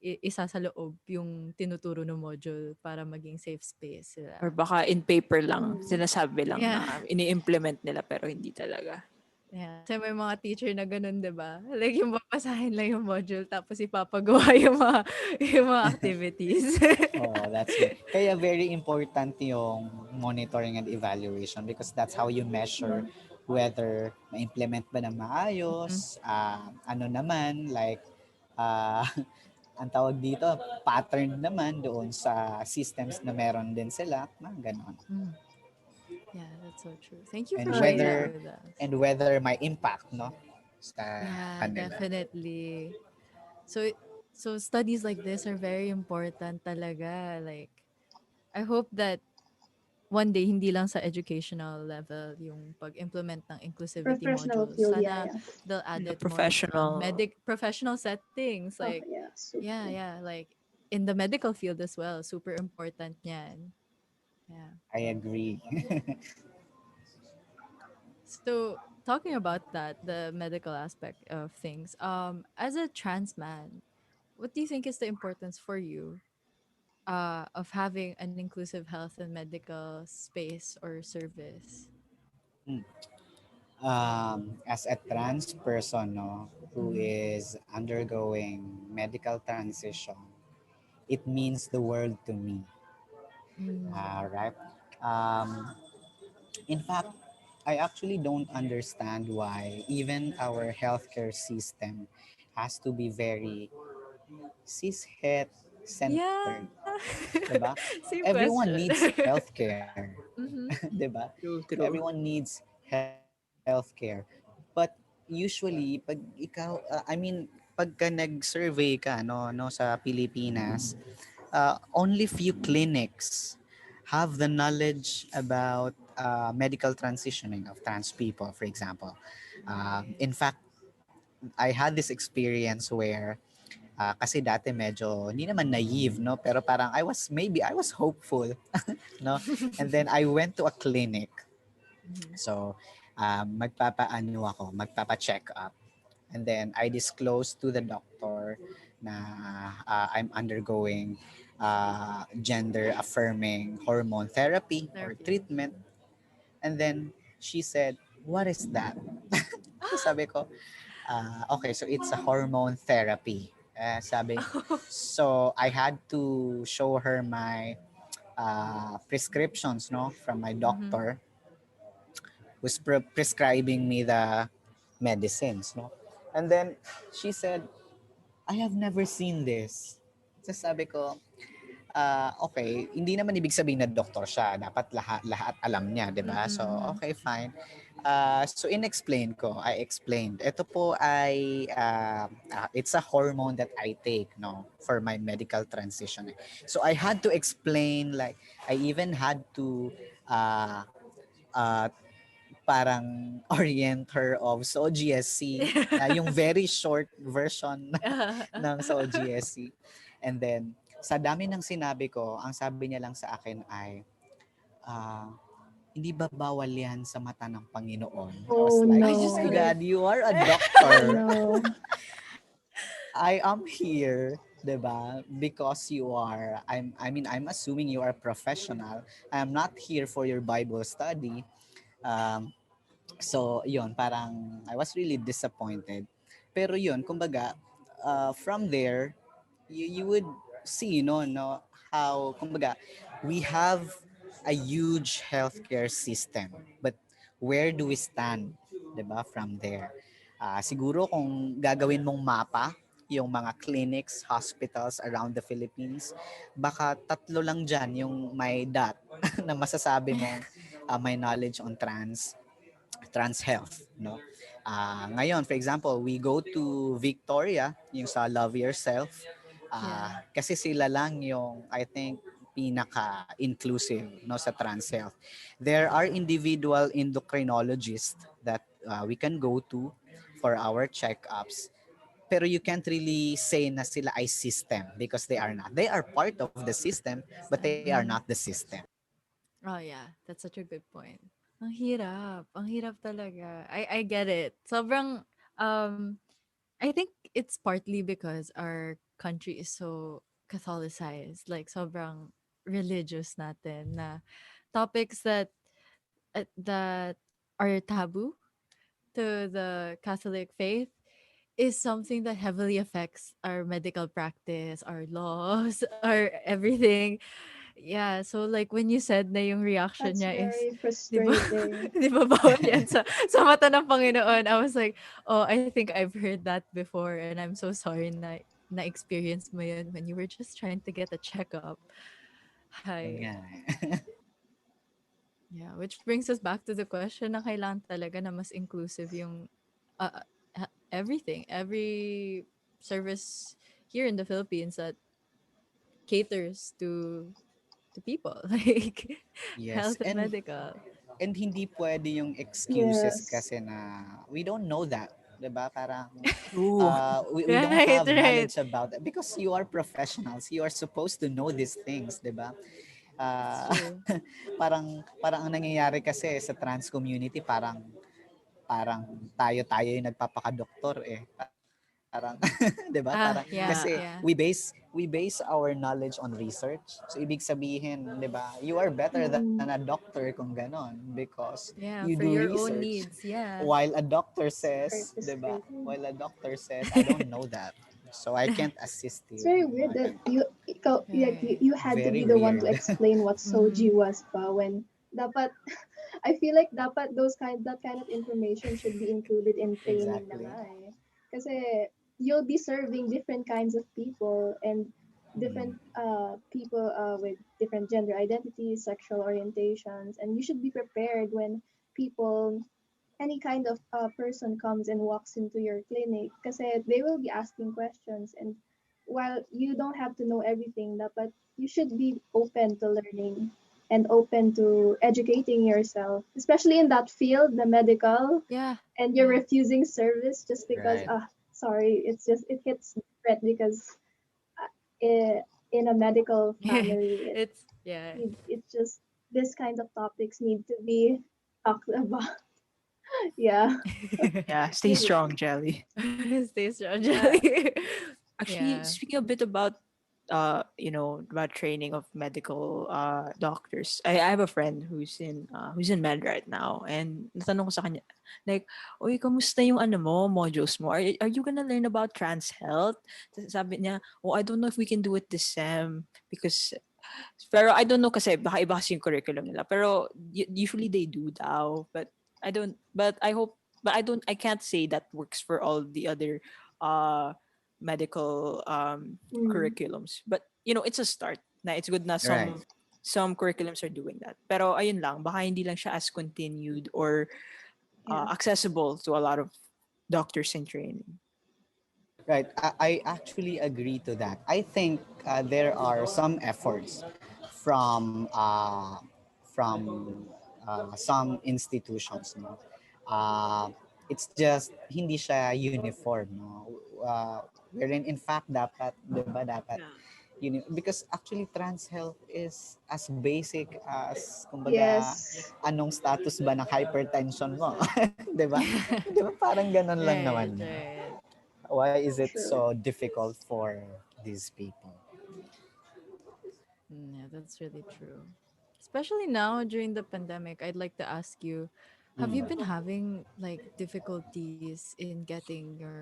isa sa loob yung tinuturo ng module para maging safe space
Or
sila.
baka in paper lang,
Mm.
sinasabi lang
Yeah.
na ini-implement nila pero hindi talaga.
Yeah. Kasi may mga teacher na ganun, 'di ba? Like yung babasahin lang yung module tapos ipapagawa yung mga activities.
Oh, that's good. Kaya very important yung monitoring and evaluation because that's how you measure
Mm.
whether ma-implement ba ng
Mhm.
maayos, ano naman, like, uh, ang tawag dito, pattern naman doon sa systems na meron din sila, mga ganon.
Mm. Yeah, that's so true. Thank you for
And
sharing that
Yeah.
whether,
with us.
and whether may impact, no, sa
Yeah,
kanila.
definitely. So so studies like this are very important talaga. Like I hope that one day hindi lang sa educational level yung pag-implement ng inclusivity
Professional
modules.
field, yeah,
Sana
yeah.
they'll add
The
it more sa
professional.
professional settings
Oh,
like
yeah,
yeah,
super.
yeah, like in the medical field as well. Super important yan. Yeah.
I agree.
So talking about that, the medical aspect of things, as a trans man, what do you think is the importance for you of having an inclusive health and medical space or service?
Hmm. As a trans person, no, who
Mm-hmm.
is undergoing medical transition, it means the world to me. Right? Um, in fact, I actually don't understand why even our healthcare system has to be very cishet
Yeah.
centered, 'di ba?
Same
Everyone
question.
needs healthcare,
Mm-hmm.
'di ba?
True,
Everyone
true.
needs healthcare. But usually pag ikaw pagka nag-survey ka no sa Pilipinas, only few clinics have the knowledge about medical transitioning of trans people, for example. In fact, I had this experience where kasi dati medyo hindi naman naive, no, pero parang I was hopeful, no, and then I went to a clinic.
Mm-hmm.
So magpapa-check up, and then I disclosed to the doctor na I'm undergoing gender affirming hormone therapy or
Therapy.
treatment. And then she said, "What is that?" So sabi ko, okay, so it's a hormone therapy. Sabi, so I had to show her my prescriptions, no, from my
Mm-hmm.
doctor who's prescribing me the medicines, no. And then she said, "I have never seen this." So sabi ko, okay, hindi naman ibig sabihin na doktor siya. Dapat lahat, lahat alam niya, di ba? So,
Mm-hmm.
okay, fine. So, in-explain ko. I explained. Ito po ay, it's a hormone that I take, no, for my medical transition. So, I had to explain, like, I even had to uh, uh, parang orient her of SOGSC, yung very short version ng SOGSC. And then, sa dami ng sinabi ko, ang sabi niya lang sa akin ay, ah, hindi ba bawal yan sa mata ng Panginoon? I was
Oh
like,
I
oh
just
my
no.
believe.
God, you are a
Oh
doctor.
no.
I am here, 'di ba? Because you are, I'm assuming you are a professional. I am not here for your Bible study. Um, So, yun, parang I was really disappointed. Pero yun, kumbaga, from there, you would see, no, how, kumbaga, we have a huge healthcare system. But where do we stand, 'di ba, from there? Siguro kung gagawin mong mapa, yung mga clinics, hospitals around the Philippines, baka tatlo lang dyan yung may dot na masasabi mong may knowledge on trans health, no. Ngayon, for example, we go to Victoria, yung sa Love Yourself,
Yeah.
kasi sila lang yung, I think, pinaka inclusive, no, sa trans health. There are individual endocrinologists that we can go to for our checkups, pero you can't really say na sila ay system because they are not. They are part of the system, but they are not
Mm-hmm.
the system.
Oh yeah, that's such a good point. Ang hirap. Ang hirap talaga. I get it. Sobrang um I think it's partly because our country is so Catholicized, like sobrang religious natin na topics that are taboo to the Catholic faith is something that heavily affects our medical practice, our laws, our everything. Yeah, so like when you said na yung reaction
That's
niya is,
very
'di ba?
frustrating.
'Di ba bawal yan sa mata ng Panginoon? I was like, oh, I think I've heard that before and I'm so sorry na experience mo yun when you were just trying to get a checkup.
Yun
Hi.
nga.
Yeah, which brings us back to the question na kailangan talaga na mas inclusive yung everything, every service here in the Philippines that caters to to people, like
Yes.
health and medical.
And hindi pwede yung excuses
Yes.
kasi na we don't know that. 'Di ba? Parang
True.
we don't
Right,
have
right.
knowledge about it because you are professionals. You are supposed to know these things, 'di ba?
It's
Ah,
true.
parang ang nangyayari kasi sa trans community parang parang tayo yung nagpapakadoktor eh. Parang 'di ba? Parang
Ah,
kasi
yeah,
we
yeah,
base our knowledge on research. So ibig sabihin, 'di ba? You are better than a
Mm-mm.
doctor kung ganon because you
yeah.
do
For your own
research
needs, yeah.
while a doctor
Very
says, 'di ba?
frustrating.
While a doctor says, I don't know that. So I can't assist
It's
you.
very
Mga
weird that
ganon.
Right.
you had to
Very
be the one
weird.
to explain what
Mm-hmm.
soji was pa when dapat I feel like dapat that kind of information should be included in training na
Exactly.
nga eh. Kasi you'll be serving different kinds of people and
Mm.
different people with different gender identities, sexual orientations, and you should be prepared when people any kind of person comes and walks into your clinic kasi they will be asking questions and while you don't have to know everything dapat you should be open to learning and open to educating yourself especially in that field the medical
Yeah,
and you're
yeah.
refusing service just because
Right.
sorry it's just it hits different because uh, in a medical family
It's yeah.
it's just this kinds of topics need to be talked about. Yeah.
Yeah, stay
Really.
strong, Jelly.
Stay strong,
Uh,
Jelly.
Actually,
Yeah.
speaking a bit about about training of medical doctors. I have a friend who's in med right now, and natanong ko sa kanya like, "Oy, kamusta yung ano mo, modules mo? Are you gonna learn about trans health?" Sabi niya, "Oh, I don't know if we can do it this sem because pero I don't know kasi baka iba kasi yung curriculum nila. Pero usually they do daw, but I don't but I hope but I can't say that works for all the other uh medical
Mm.
curriculums. But it's a start. Na it's good na
Right.
some curriculums are doing that. Pero ayun lang, baka hindi lang siya as continued or
Yeah.
accessible to a lot of doctors in training.
Right. I actually agree to that. I think there are some efforts from some institutions. No, it's just hindi siya uniform. No, wherein in fact dapat, 'di ba dapat because actually trans health is as basic as kumbaga
Yes.
anong status ba ng hypertension mo, 'di ba? 'Di ba parang ganun lang
Right,
naman yun.
right.
Why is it
True.
so difficult for these people?
Yeah, that's really true. Especially now during the pandemic, I'd like to ask you, have you been
Mm.
having like difficulties in getting your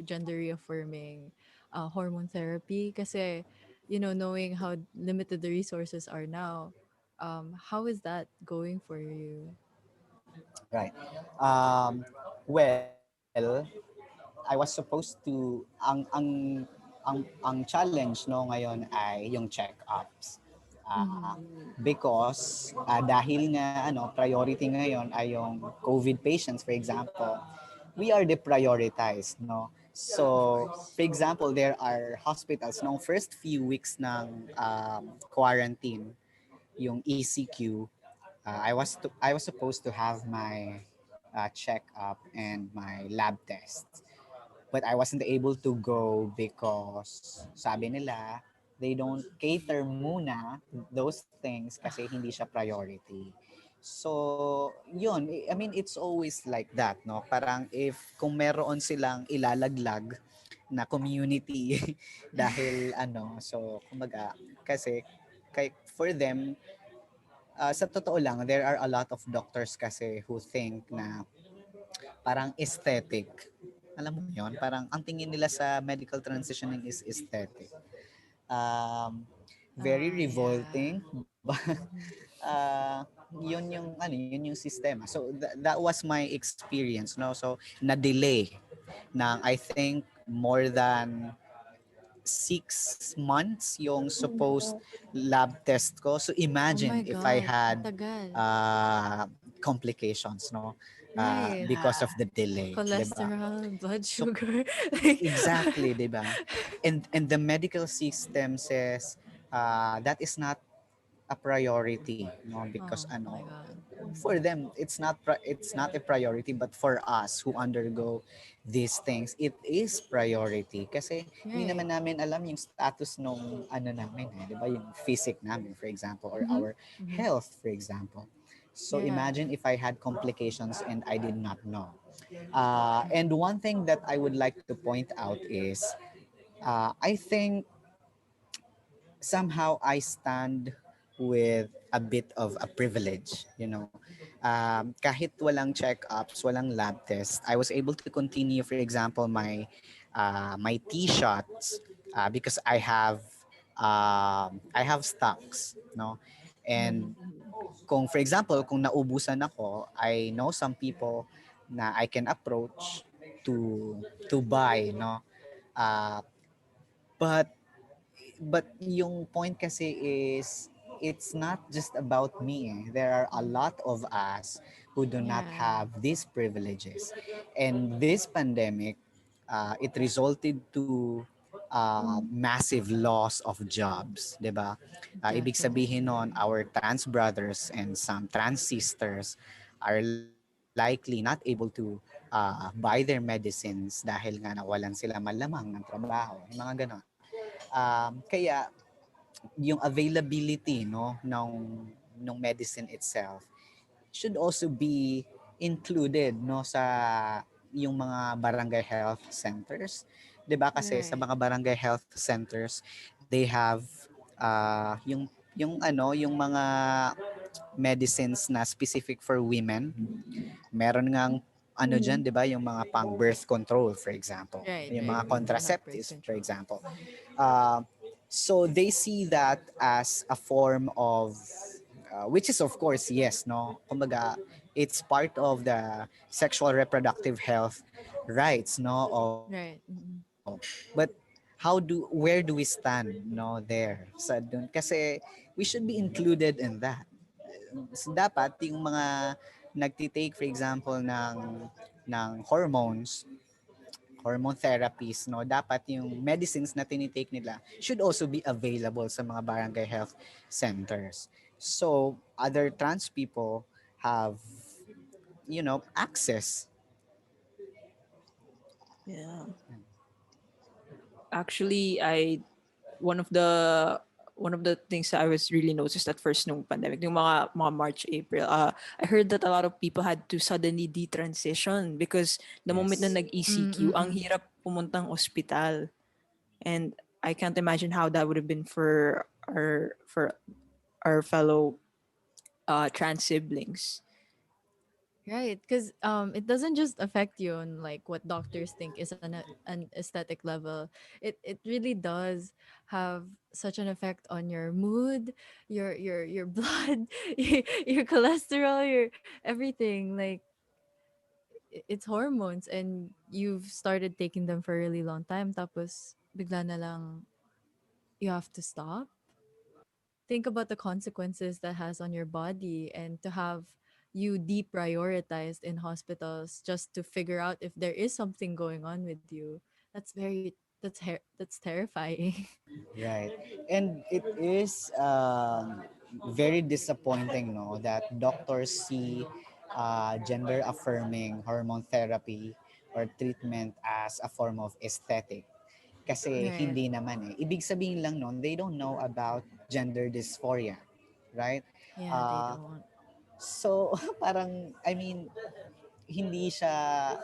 gender reaffirming hormone therapy? Kasi, knowing how limited the resources are now, how is that going for you?
Right. Um, well, I was supposed to ang challenge no ngayon ay yung check-ups.
Mm-hmm.
Because dahil nga priority ngayon ay yung COVID patients for example, we are deprioritized no.
Of
So,
course.
for example, there are hospitals nung first few weeks ng quarantine, yung ECQ, I was supposed to have my checkup and my lab tests. But I wasn't able to go because sabi nila they don't cater muna those things kasi hindi siya priority. So, yun, I mean it's always like that, no? Parang if kung meron silang ilalaglag na community dahil so kumbaga kasi for them sa totoo lang, there are a lot of doctors kasi who think na parang aesthetic. Alam mo yon parang ang tingin nila sa medical transitioning is aesthetic. Um, Very
Oh,
revolting.
yeah.
But
Mm-hmm.
yun yung sistema. So that was my experience, no? So na-delay ng I think more than 6 months yung
Oh my
supposed
god.
lab test ko. So
Oh my
imagine if I
God, ang
had
tagal.
complications, no?
Right.
Because of
Yeah.
the delay, 'di ba?
Cholesterol, blood
So
sugar. Like,
exactly, 'di ba? And the medical system says that is not a priority, no, because
Oh my god.
for them it's not a priority, but for us who undergo these things it is priority kasi hindi
Right.
naman namin alam yung status nung ano namin, di ba, yung physic namin, for example, or
Mm-hmm.
our
Mm-hmm.
health, for example. So
Yeah.
imagine if I had complications and I did not know. And one thing that I would like to point out is, I think somehow I stand with a bit of a privilege, you know. Kahit walang check-ups, walang lab test, I was able to continue, for example, my T-shots, because I have stocks, no.
Mm-hmm.
And kung for example, kung naubusan ako, I know some people na I can approach to buy, no. Uh, but yung point kasi is it's not just about me. Eh. There are a lot of us who do not
Yeah.
have these privileges. And this pandemic, it resulted to
Mm.
massive loss of jobs, 'di ba? Ibig sabihin
Definitely.
nun, our trans brothers and some trans sisters are likely not able to buy their medicines dahil nga nawalan sila malamang ng trabaho, yung mga ganon. Kaya yung availability, no, ng medicine itself should also be included, no, sa yung mga barangay health centers. 'Di ba, kasi sa
Right.
mga barangay health centers they have yung mga medicines na specific for women. Meron ngang ano
Mm.
diyan, 'di ba, yung mga pang birth control, for example,
Right.
yung
Right.
mga
We do have birth
contraceptives, for
control.
example.
Mm-hmm.
Uh, so they see that as a form of, which is of course yes, no. Kumbaga, it's part of the sexual reproductive health rights, no, of
Right. Mm-hmm.
people. But where do we stand, no, there sa dun, kasi we should be included in that. So, dapat yung mga nagtitake, for example, ng hormone therapies, no, dapat yung medicines na tinitake nila should also be available sa mga barangay health centers. So other trans people have, access.
Yeah. Actually, I one of the one of the things that I was really noticed at first nung pandemic, yung mga March, April, I heard that a lot of people had to suddenly detransition because the moment na
Yes.
nag-ECQ, ang
Mm-mm.
hirap pumuntang ospital. And I can't imagine how that would have been for our fellow trans siblings.
Right, because it doesn't just affect you on like what doctors think is an aesthetic level. It really does have such an effect on your mood, your blood, your cholesterol, your everything. Like it's hormones, and you've started taking them for a really long time. Tapos bigla na lang you have to stop. Think about the consequences that has on your body, and to have you deprioritized in hospitals just to figure out if there is something going on with you. That's terrifying.
Right. And it is very disappointing, no, that doctors see gender affirming hormone therapy or treatment as a form of aesthetic. Kasi
Right.
hindi naman eh. Ibig sabihin lang nun, they don't know about gender dysphoria. Right?
Yeah, they
Uh,
don't.
so, parang, I mean, hindi siya,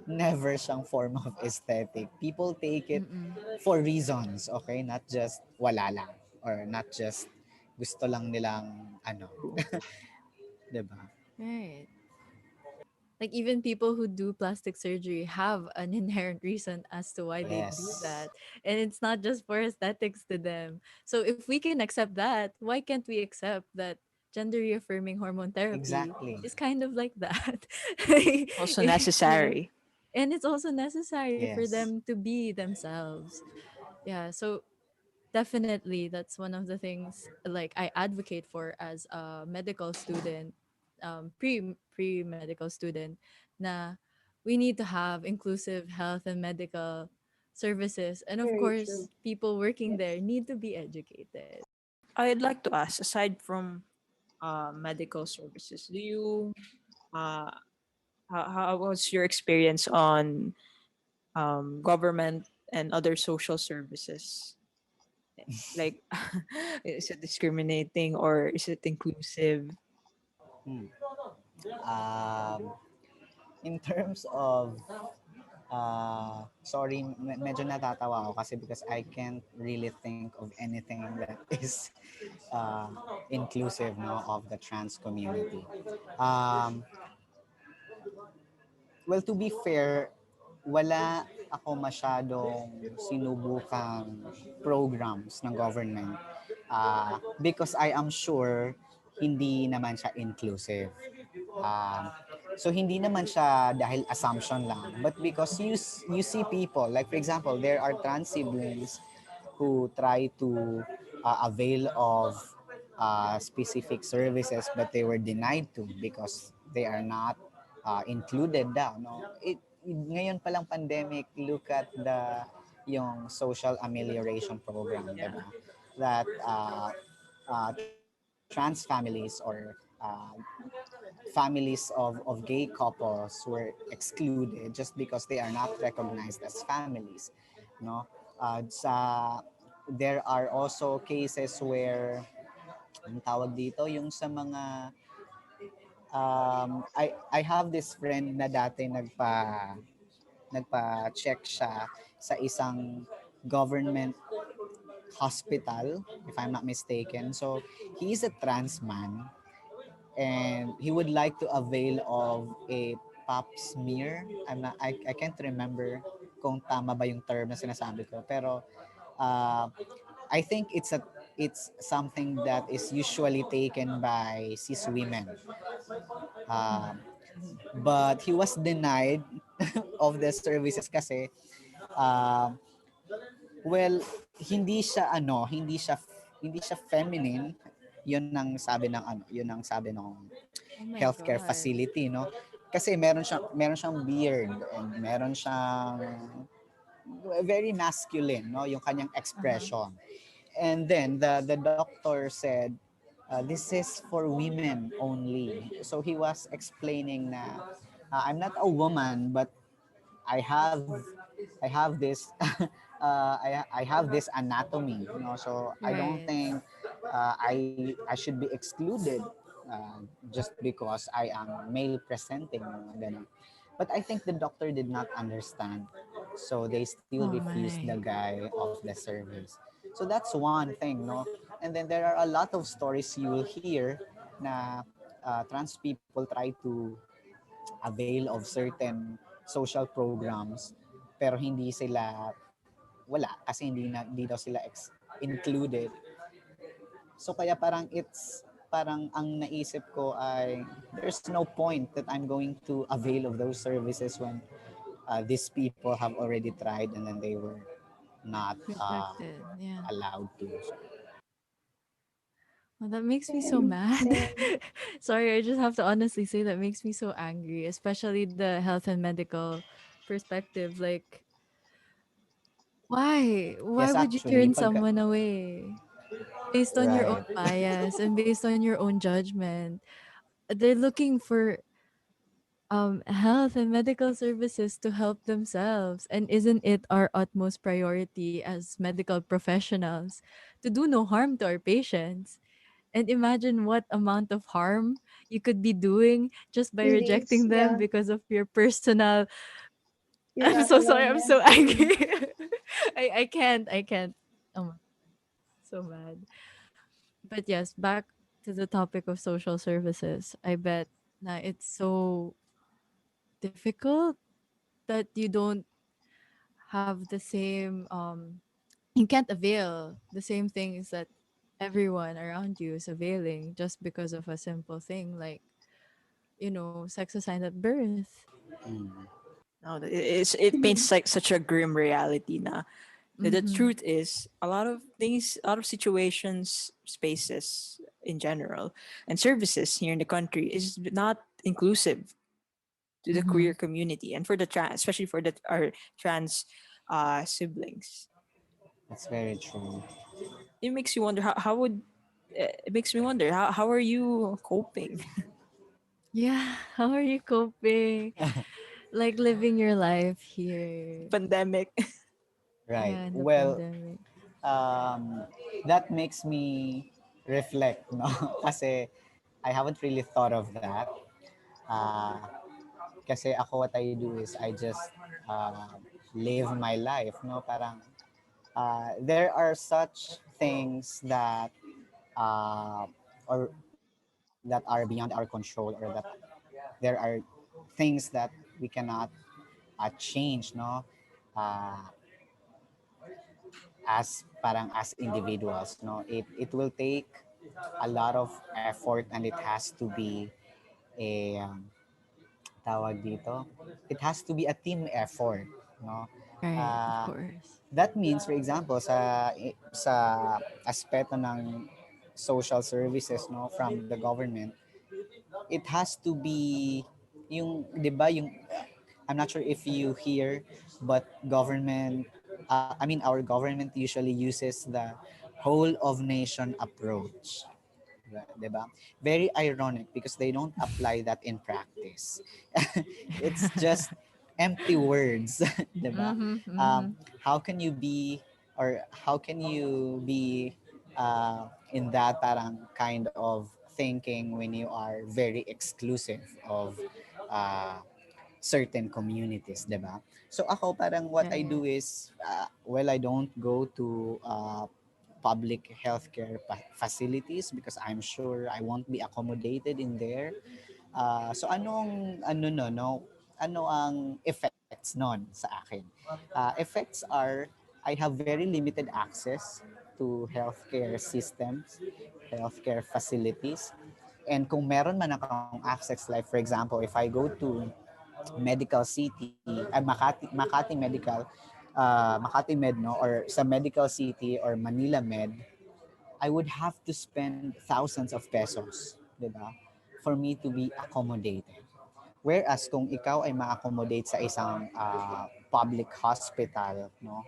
never siyang form of aesthetic. People take it
Mm-mm.
for reasons, okay? Not just wala lang, or not just gusto lang nilang ano, 'di ba?
Right. Like even people who do plastic surgery have an inherent reason as to why they do
Yes.
that. And it's not just for aesthetics to them. So if we can accept that, why can't we accept that gender reaffirming hormone therapy
Exactly.
is kind of like that?
Also
You know,
necessary.
and it's also necessary for
Yes.
them to be themselves. Yeah, so definitely that's one of the things like I advocate for as a medical student, pre medical student, na we need to have inclusive health and medical services. And of
Very true.
course, people working there
Yes.
need to be educated.
I'd like to ask, aside from medical services, do you uh, how was your experience on government and other social services? Like, is it discriminating or is it inclusive?
Hmm. Um, in terms of sorry, medyo natatawa ako kasi because I can't really think of anything that is uh, inclusive, no, of the trans community. Um, well, to be fair, wala ako masyadong sinubukang programs ng government because I am sure hindi naman siya inclusive. Um, so hindi naman siya dahil assumption lang, but because you see people, like for example, there are trans siblings who try to avail of specific services but they were denied to because they are not included daw, no? Ngayon palang pandemic, look at the yung social amelioration program,
Yeah.
diba? That trans families or families of gay couples were excluded just because they are not recognized as families, no? There are also cases where ang tawag dito yung sa mga I have this friend na dati nagpa-check siya sa isang government hospital, if I'm not mistaken. So he is a trans man and he would like to avail of a pap smear. I can't remember kung tama ba yung term na sinasabi ko, pero uh, I think it's something that is usually taken by cis women.
Mhm.
Um, but he was denied of the services kasi um, well, hindi siya feminine. Yun ang sabi ng yun ang sabi ng
Oh my
healthcare
God.
facility, no? Kasi meron siyang beard and meron siyang very masculine, no, yung kanyang
Uh-huh.
expression. And then the doctor said, this is for women only. So he was explaining na I'm not a woman but I have I have this I have this anatomy, you know, so I don't
Right.
think I should be excluded just because I am male presenting, ganun. But I think the doctor did not understand, so they still
Oh
refused the
my.
guy of the service. So that's one thing, no. And then there are a lot of stories you will hear na trans people try to avail of certain social programs pero hindi sila wala kasi hindi daw sila included. So kaya parang parang ang naisip ko ay there's no point that I'm going to avail of those services when these people have already tried and then they were not
Rejected. Yeah.
allowed to. So,
Well, that makes me so
Same,
mad.
same.
Sorry, I just have to honestly say that makes me so angry, especially the health and medical perspective. Like, why? Why
yes,
would you
actually,
turn
pagka,
someone away based on your own
right.
bias and based on your own judgment? They're looking for health and medical services to help themselves, and isn't it our utmost priority as medical professionals to do no harm to our patients? And imagine what amount of harm you could be doing just by
Feelings,
rejecting them
yeah.
because of your personal.
You're
I'm
not
so sorry,
alone,
I'm
yeah.
so
Mm.
angry. I can't. Oh my, so mad. But yes, back to the topic of social services. I bet na it's so difficult that you don't have the same you can't avail the same things that everyone around you is availing just because of a simple thing like, sex assigned at birth.
Mm.
No, it paints like such a grim reality na. The
Mm-hmm.
truth is a lot of things, a lot of situations, spaces in general, and services here in the country is not inclusive to the
Mm-hmm.
queer community and for the trans, especially for the our trans siblings.
That's very true.
It makes you wonder how would it makes me wonder how are you coping?
Yeah, how are you coping? Like living your life here.
Pandemic.
Right.
Yeah, in the
Well,
pandemic.
um, that makes me reflect, no? Kasi I haven't really thought of that. Uh, kasi ako, what I do is I just uh, live my life, no? Parang there are such things that or that are beyond our control, or that there are things that we cannot change, no? Uh, as parang as individuals, no, it will take a lot of effort, and it has to be a tawag dito, it has to be a team effort, no.
Right, of
uh,
course.
that means, for example, sa aspeto ng social services, no, from the government, it has to be yung, 'di ba, yung I'm not sure if you hear, but government, I mean, our government usually uses the whole of nation approach. 'Di ba? Very ironic because they don't apply that in practice. It's just empty words, 'di ba?
Mm-hmm, mm-hmm.
How can you be, or how can you be in that parang kind of thinking when you are very exclusive of uh, certain communities, 'di ba? So ako, parang what I
Right.
do is, well, I don't go to public healthcare facilities because I'm sure I won't be accommodated in there. So anong ano no, ano ang effects nun sa akin? Effects are, I have very limited access to healthcare systems, healthcare facilities. And kung meron man akong access, like for example, if I go to Medical City, Makati Medical, Makati Med, no, or sa Medical City or Manila Med, I would have to spend thousands of pesos, 'di ba? For me to be accommodated. Whereas kung ikaw ay ma-accommodate sa isang public hospital, no,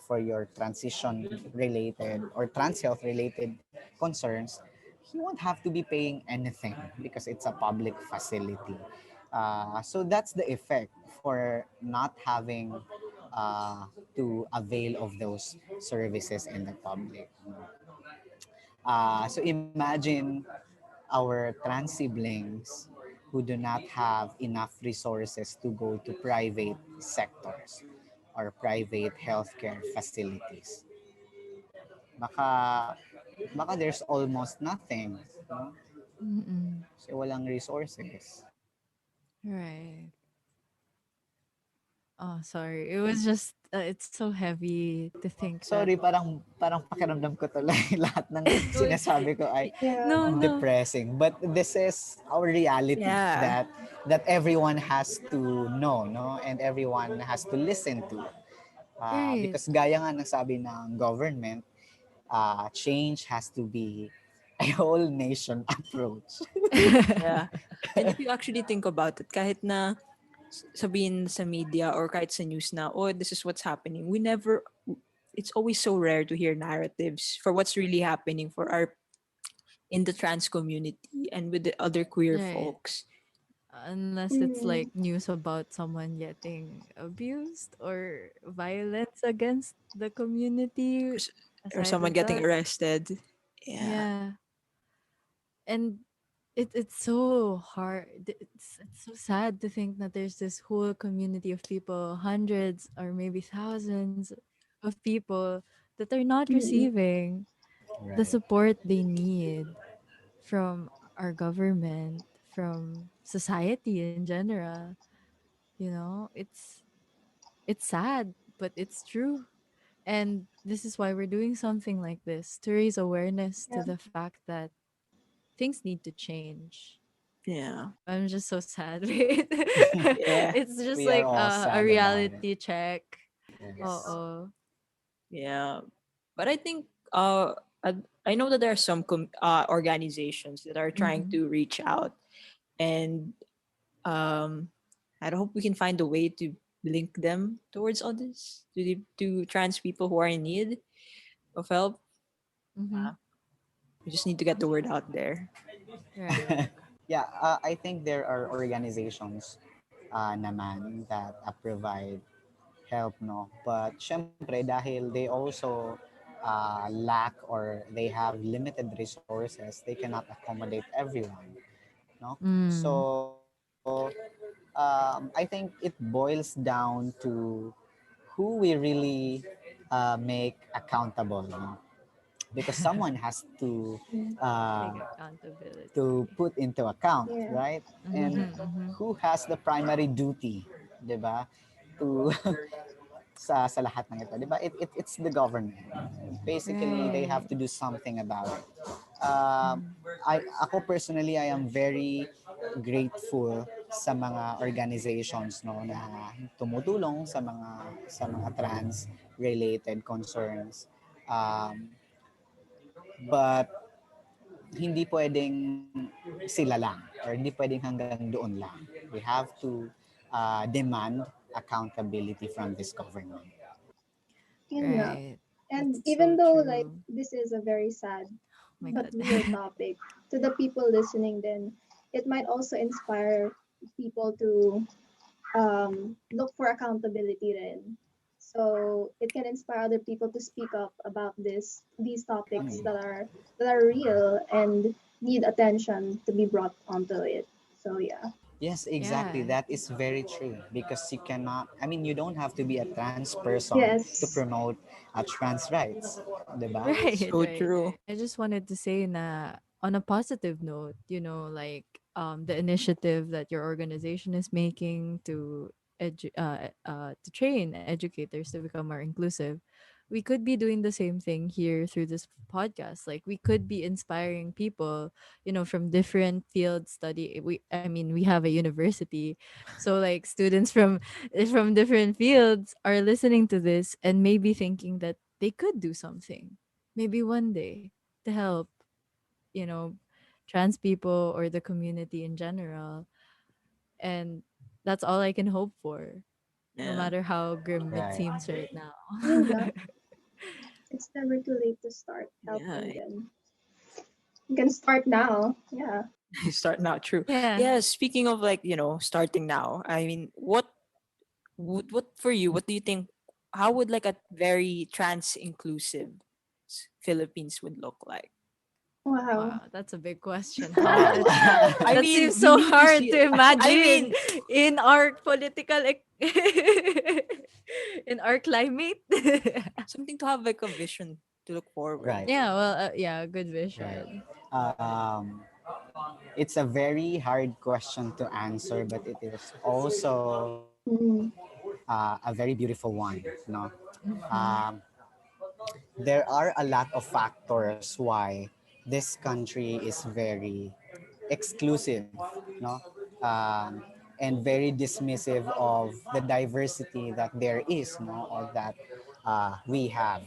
for your transition related or trans health related concerns, you won't have to be paying anything because it's a public facility. So that's the effect for not having to avail of those services in the public. So imagine our trans siblings who do not have enough resources to go to private sectors or private healthcare facilities. Baka, baka there's almost nothing, no?
Mm-mm.
Kasi walang resources.
Right. Oh, sorry. It was just, it's so heavy to think that.
Sorry, parang pakiramdam ko tuloy lahat ng
Wait,
sinasabi ko ay
Yeah.
no, no.
depressing. But this is our reality
Yeah.
that everyone has to know, no? And everyone has to listen to.
Right.
Because gaya nga ng sabi ng government, change has to be a whole nation approach.
Yeah. And if you actually think about it, kahit na sabihin sa media or kahit sa news na, oh, this is what's happening, we never, it's always so rare to hear narratives for what's really happening for our, in the trans community and with the other queer
Right.
folks.
Unless it's
Mm.
like news about someone getting abused or violence against the community.
S- or
Aside
someone
of
getting
that,
arrested. Yeah.
yeah. And it's so hard. It's so sad to think that there's this whole community of people, hundreds or maybe thousands of people that are not
Mm.
receiving the
Right.
support they need from our government, from society in general. You know, it's sad, but it's true. And this is why we're doing something like this to raise awareness to
Yeah.
the fact that things need to change.
Yeah.
I'm just so sad. Wait.
Yeah.
It's just
We are
like
all
a
sad about it.
reality check.
Yes.
Oh,
Yeah. But I think I, I know that there are some organizations that are trying
mm-hmm.
to reach out, and um I hope we can find a way to link them towards others, to trans people who are in need of help.
Mm-hmm.
We just need to get the word out there.
Right.
Yeah, I think there are organizations naman that provide help, no? But syempre, dahil they also lack or they have limited resources, they cannot accommodate everyone, no?
Mm.
So, I think it boils down to who we really make accountable, no? Because someone has
Mm.
Take
to
accountability.
put into account,
Yeah.
right? And
Mm-hmm, mm-hmm.
who has the primary duty, 'di ba? To sa lahat ng ito, 'di ba? It's the government. Basically, they have
Right.
to do something about it. Um,
Mm-hmm.
ako personally, I am very grateful sa mga organizations, no, na tumutulong sa mga trans related concerns. Um, but hindi pwedeng sila lang or hindi pwedeng hanggang doon lang. We have to demand accountability from this government.
Yun nga.
Right.
And
That's
even
so
though like
true.
this is a very sad
Oh my
but
God.
real topic to the people listening, then it might also inspire people to look for accountability then. So it can inspire other people to speak up about these topics
Mm.
that are real and need attention to be brought onto it. So yeah.
Yes, exactly.
Yeah.
That is very true because you cannot, I mean, you don't have to be a trans person to
Yes.
promote trans rights, diba?
Right,
So
right.
true.
I just wanted to say na on a positive note, like the initiative that your organization is making to to train educators to become more inclusive. We could be doing the same thing here through this podcast. Like we could be inspiring people, from different fields study. We have a university. So like students from different fields are listening to this and maybe thinking that they could do something maybe one day to help you know trans people or the community in general, and that's all I can hope for, no
Yeah.
matter how grim it
Right.
seems right now.
Yun nga. It's never too late to start
Yeah.
helping them. You can start now. Yeah.
Start now. True.
Yeah.
Yeah. Speaking of like starting now. I mean, what for you? What do you think? How would like a very trans inclusive Philippines would look like?
Wow.
Wow, that's a big question, huh?
Wow.
I
That
mean,
seems
we
so
need to
hard
see.
to
I
imagine
mean,
in our in our climate.
something to have like a vision to look forward.
Right.
Yeah, well, yeah, good
Right.
vision.
Um, it's a very hard question to answer, but it is also
Mm.
a very beautiful one. No,
Hmm.
um, there are a lot of factors why this country is very exclusive, no, um, and very dismissive of the diversity that there is, no, or that we have.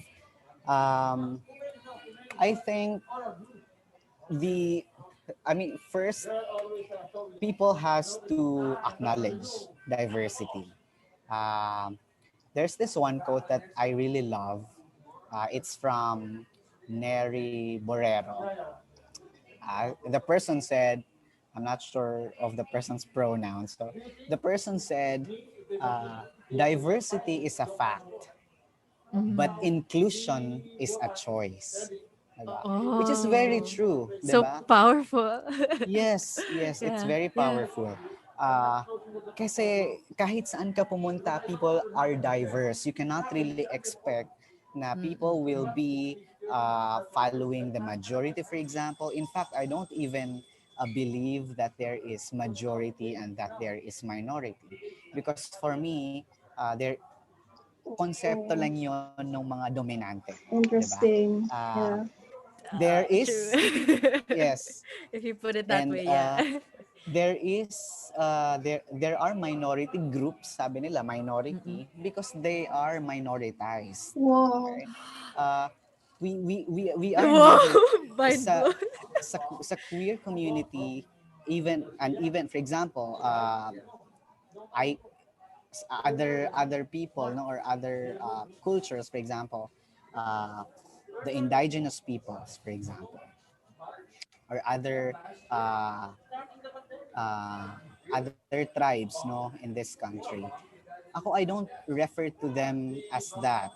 Um, I think the first, people has to acknowledge diversity. Um, there's this one quote that I really love. It's from Neri Borrero. The person said, I'm not sure of the person's pronouns. So the person said, diversity is a fact, but
Hmm.
inclusion is a choice. Diba? Which is very
Oh,
true,
so
diba?
powerful.
Yes, yes, it's
Yeah,
very
yeah.
powerful. Uh, kasi kahit saan ka pumunta, people are diverse. You cannot really expect na people will
Mm-mm.
be following the majority, for example. In fact, I don't even believe that there is majority and that there is minority. Because for me, there konsepto
Oh,
lang yon ng mga dominante. 'Di ba?
interesting. Yeah.
There
True.
is, yes,
If you put it that
and
way, yeah.
there is there are minority groups, sabi nila
Mm-mm.
minority because they are minoritized,
Wow.
okay. uh, we are
Wow,
never
mind
sa
blown.
sa queer community, even, and even for example, I other people, no, or other cultures, for example, uh, the indigenous peoples, for example, or uh, other tribes, no, in this country. Ako, I don't refer to them as that,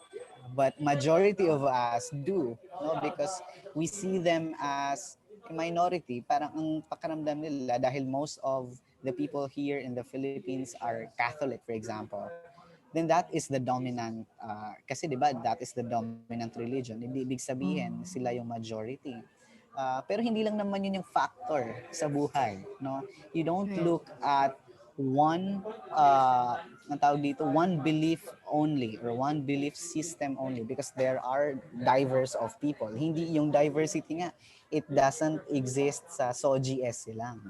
but majority of us do, no, because we see them as a minority. Parang ang pakiramdam nila, dahil most of the people here in the Philippines are Catholic, for example, then that is the dominant, kasi di ba, that is the dominant religion. Hindi ibig sabihin
Oh.
sila yung majority. Pero hindi lang naman yun yung factor sa buhay, no? You don't
Right.
look at one ang tawag dito, one belief only or one belief system only, because there are diverse of people. Hindi yung diversity nga, it doesn't exist sa SOGS lang.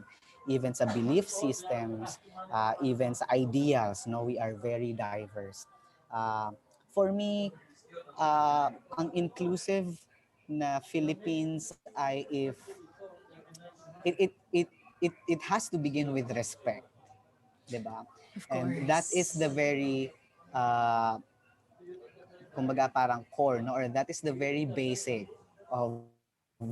Even sa belief systems, even sa ideals, no, we are very diverse. For me, ang inclusive na Philippines ay if it has to begin with respect, 'di ba?
Of
And that is the
course.
very uh, kumbaga parang core, no, or that is the very basic of parang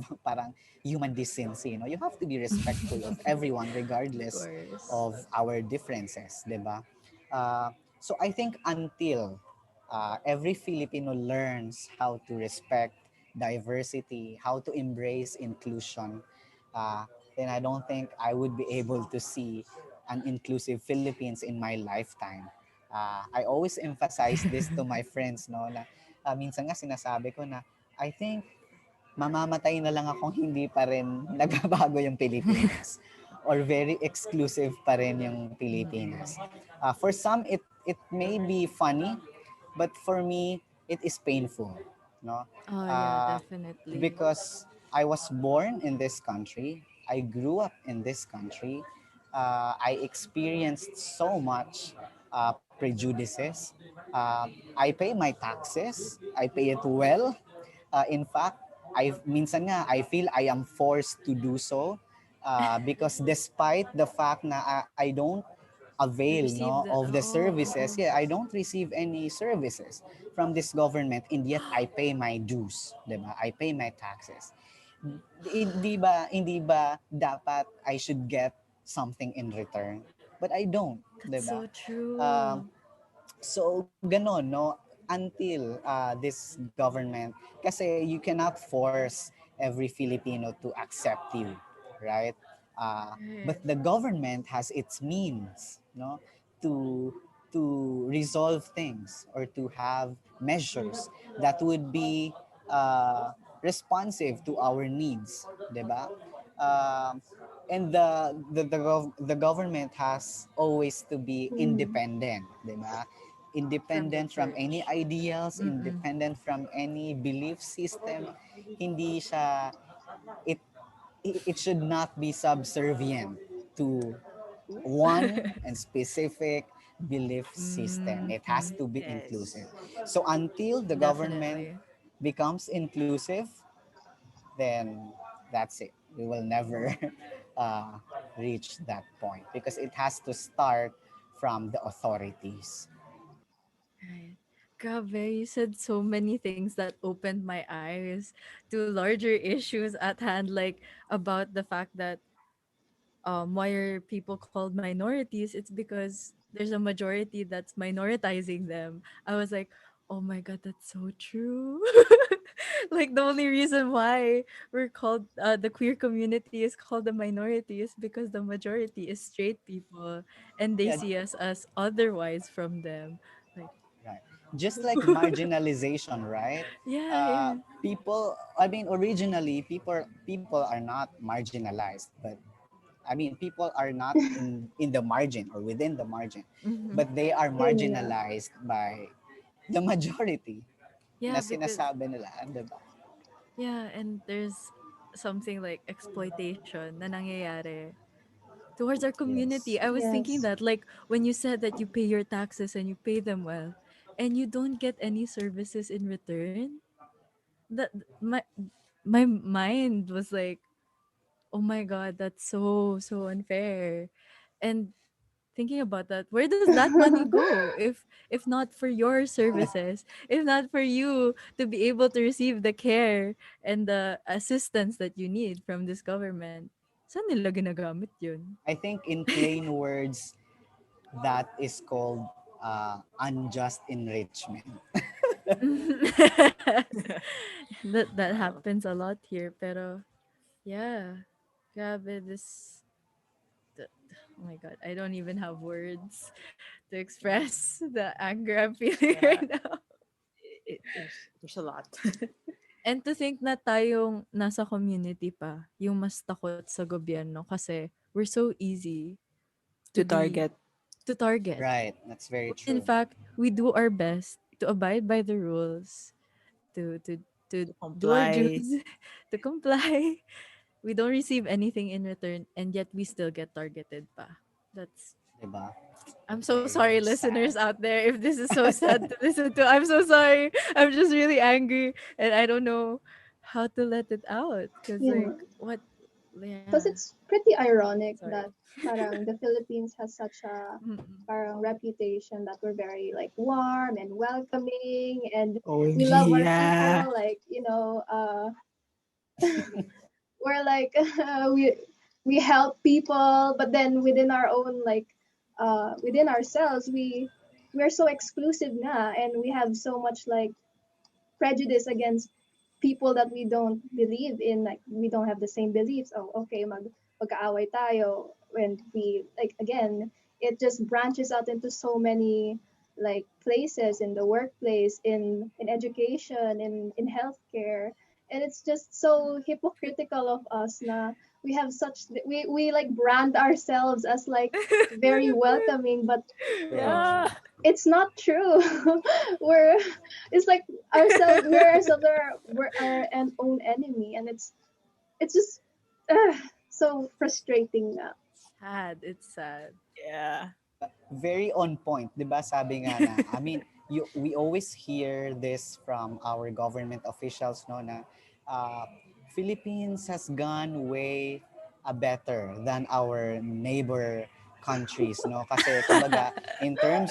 human decency, no. You have to be respectful of everyone regardless
Of
of
course.
our differences, 'di ba? So I think until every Filipino learns how to respect diversity, how to embrace inclusion, uh, then I don't think I would be able to see an inclusive Philippines in my lifetime. I always emphasize this to my friends, no, na minsan nga sinasabi ko na I think mamamatay na lang akong hindi pa rin nagbabago yung Pilipinas or very exclusive pa rin yung Pilipinas. For some, it may be funny, but for me, it is painful, no?
Oh yeah,
Uh,
definitely.
because I was born in this country, I grew up in this country, I experienced so much prejudices. I pay my taxes, I pay it well. In fact, minsan nga, I feel I am forced to do so because despite the fact na I don't avail, no,
Receive the
of the services,
oh.
yeah, I don't receive any services from this government, and yet I pay my dues, 'di ba? I pay my taxes. Hindi ba dapat I should get something in return? But I don't, 'di
That's
ba?
so
Um,
true.
so ganon, no, until this government, kasi you cannot force every Filipino to accept you, right? But
Right.
the government has its means, no, to resolve things or to have measures that would be responsive to our needs, 'di ba? And the government has always to be
Mm.
independent, 'di ba?
From the
Independent from any
church.
ideals,
Mm-mm.
independent from any belief system. Hindi siya it it should not be subservient to one and specific belief system. It has
Mm-hmm.
to be
Yes.
inclusive. So until the government
Definitely.
becomes inclusive, then that's it. We will never uh, reach that point because it has to start from the authorities.
Right. Grabe, you said so many things that opened my eyes to larger issues at hand, like about the fact that why are people called minorities? It's because there's a majority that's minoritizing them. I was like, oh my god, that's so true. Like the only reason why we're called the queer community is called the minority is because the majority is straight people and they
Yeah,
see us as otherwise from them. Like,
right. Just like marginalization, right?
yeah, yeah.
I mean, originally, people are not marginalized, but I mean, people are not in the margin or within the margin,
Mm-hmm.
but they are
Yeah.
marginalized by the majority na
Yeah, because
sinasabi nila, di ba?
yeah, and there's something like exploitation na nangyayari towards our community.
Yes.
I was thinking
Yes.
that like when you said that you pay your taxes and you pay them well and you don't get any services in return, that my mind was like, "Oh my god, that's so unfair." And thinking about that, where does that money go if not for your services, if not for you to be able to receive the care and the assistance that you need from this government? Saan nila ginagamit yun?
I think in plain words, that is called unjust enrichment.
That happens a lot here, pero yeah, grabe this. the- Oh my god, I don't even have words to express the anger I'm feeling
Yeah,
right now.
there's a lot
And to think na tayong nasa community pa, yung mas takot sa gobyerno kasi we're so easy to
to
be
target.
to target.
Right, that's very
In
true.
fact, we do our best to abide by the rules, to
To
do our
comply.
dues, to comply. We don't receive anything in return, and yet we still get targeted pa. That's
Diba?
I'm so
Very,
sorry,
very
listeners
sad.
out there, if this is so sad to listen to. I'm so sorry. I'm just really angry, and I don't know how to let it out. Cause
You
like
know,
what? Yeah.
because it's pretty ironic
Sorry.
that parang the Philippines has such a
Mm-mm.
parang reputation that we're very like warm and welcoming and we
OMG,
love our
yeah.
people, like, we're like we help people, but then within our own like within ourselves we're so exclusive na, and we have so much like prejudice against people that we don't believe in, like we don't have the same beliefs. Oh, okay, magkaaway tayo. When we like, again, it just branches out into so many like places, in the workplace, in education, in healthcare, and it's just so hypocritical of us na we have such we like brand ourselves as like very welcoming, but
True,
Yeah.
Yeah.
true.
it's not true. we're it's like ourselves we're ourselves we're our own enemy, and it's just uh, so frustrating na.
Sad. It's sad.
Yeah.
Very on point, 'di ba? Sabi nga na, I mean, we always hear this from our government officials, no, na uh, Philippines has gone way better than our neighbor countries, no? Kasi kumbaga in terms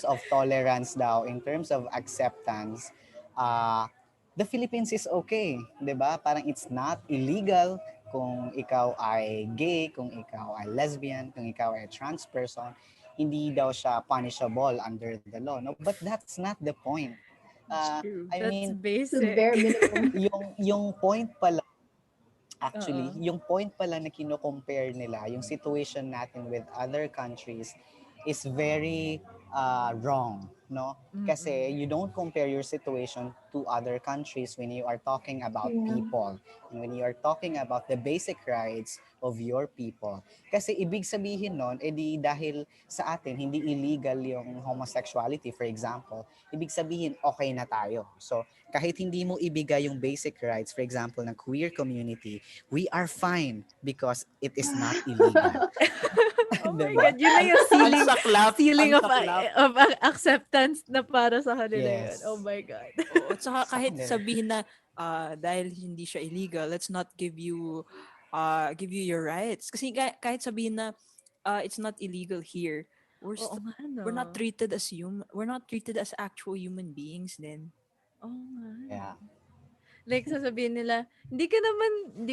of tolerance daw, in terms of acceptance, uh, the Philippines is okay, 'di ba? Parang it's not illegal kung ikaw ay gay, kung ikaw ay lesbian, kung ikaw ay trans person, hindi daw siya punishable under the law. No, but that's not the point.
It's true.
I
That's
mean,
The
basic.
bare minimum.
yung point pala actually,
Uh-uh.
yung point pala na kino-compare nila, yung situation natin with other countries is very wrong, no? Kasi
Mm-mm.
you don't compare your situation to other countries when you are talking about
Yeah.
people and when you are talking about the basic rights of your people. Kasi ibig sabihin nun, edi dahil sa atin hindi illegal yung homosexuality, for example, ibig sabihin okay na tayo. So kahit hindi mo ibigay yung basic rights, for example, ng queer community, we are fine because it is not illegal.
Oh my
Diba?
god, yun na
Ang,
yung
ang
ceiling
saklap.
ceiling
Ang
of
saklap.
acceptance na para sa kanila yun. Oh
Yes.
my god.
Oo. At saka
Sa
kahit
kanila.
sabihin na dahil hindi siya illegal, let's not give you your rights. Kasi kahit sabihin na it's not illegal here,
Oo nga no.
we're not treated as we're not treated as actual human beings then.
Oo nga no.
Yeah.
Like sasabihin nila, hindi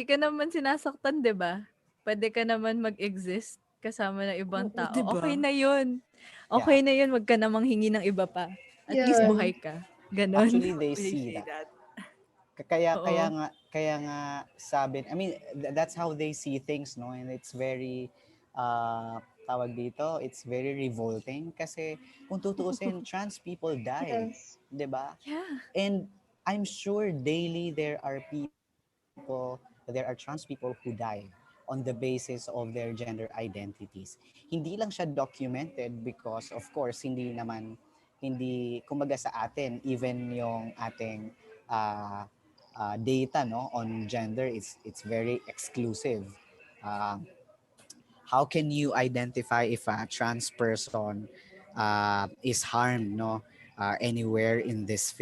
ka naman sinasaktan, 'di ba? Pwede ka naman mag-exist kasama ng ibang
Oo,
tao.
'di ba?
Okay na 'yun.
Yeah.
Okay na 'yun, wag ka namang hingi ng iba pa. At least
Yeah.
buhay ka. Ganon.
Actually, they
They
see
say
that.
that.
Kaya kaya
Oo.
nga kaya nga sabi, I mean, that's how they see things, no? And it's very tawag dito, it's very revolting kasi kung tutuusin, trans people die,
Yes.
'di ba?
Yeah.
And I'm sure daily there are trans people who die on the basis of their gender identities. Hindi lang siya documented because of course hindi kumbaga sa atin even yung ating uh, data no on gender it's very exclusive. Uh, how can you identify if a trans person is harmed no anywhere in this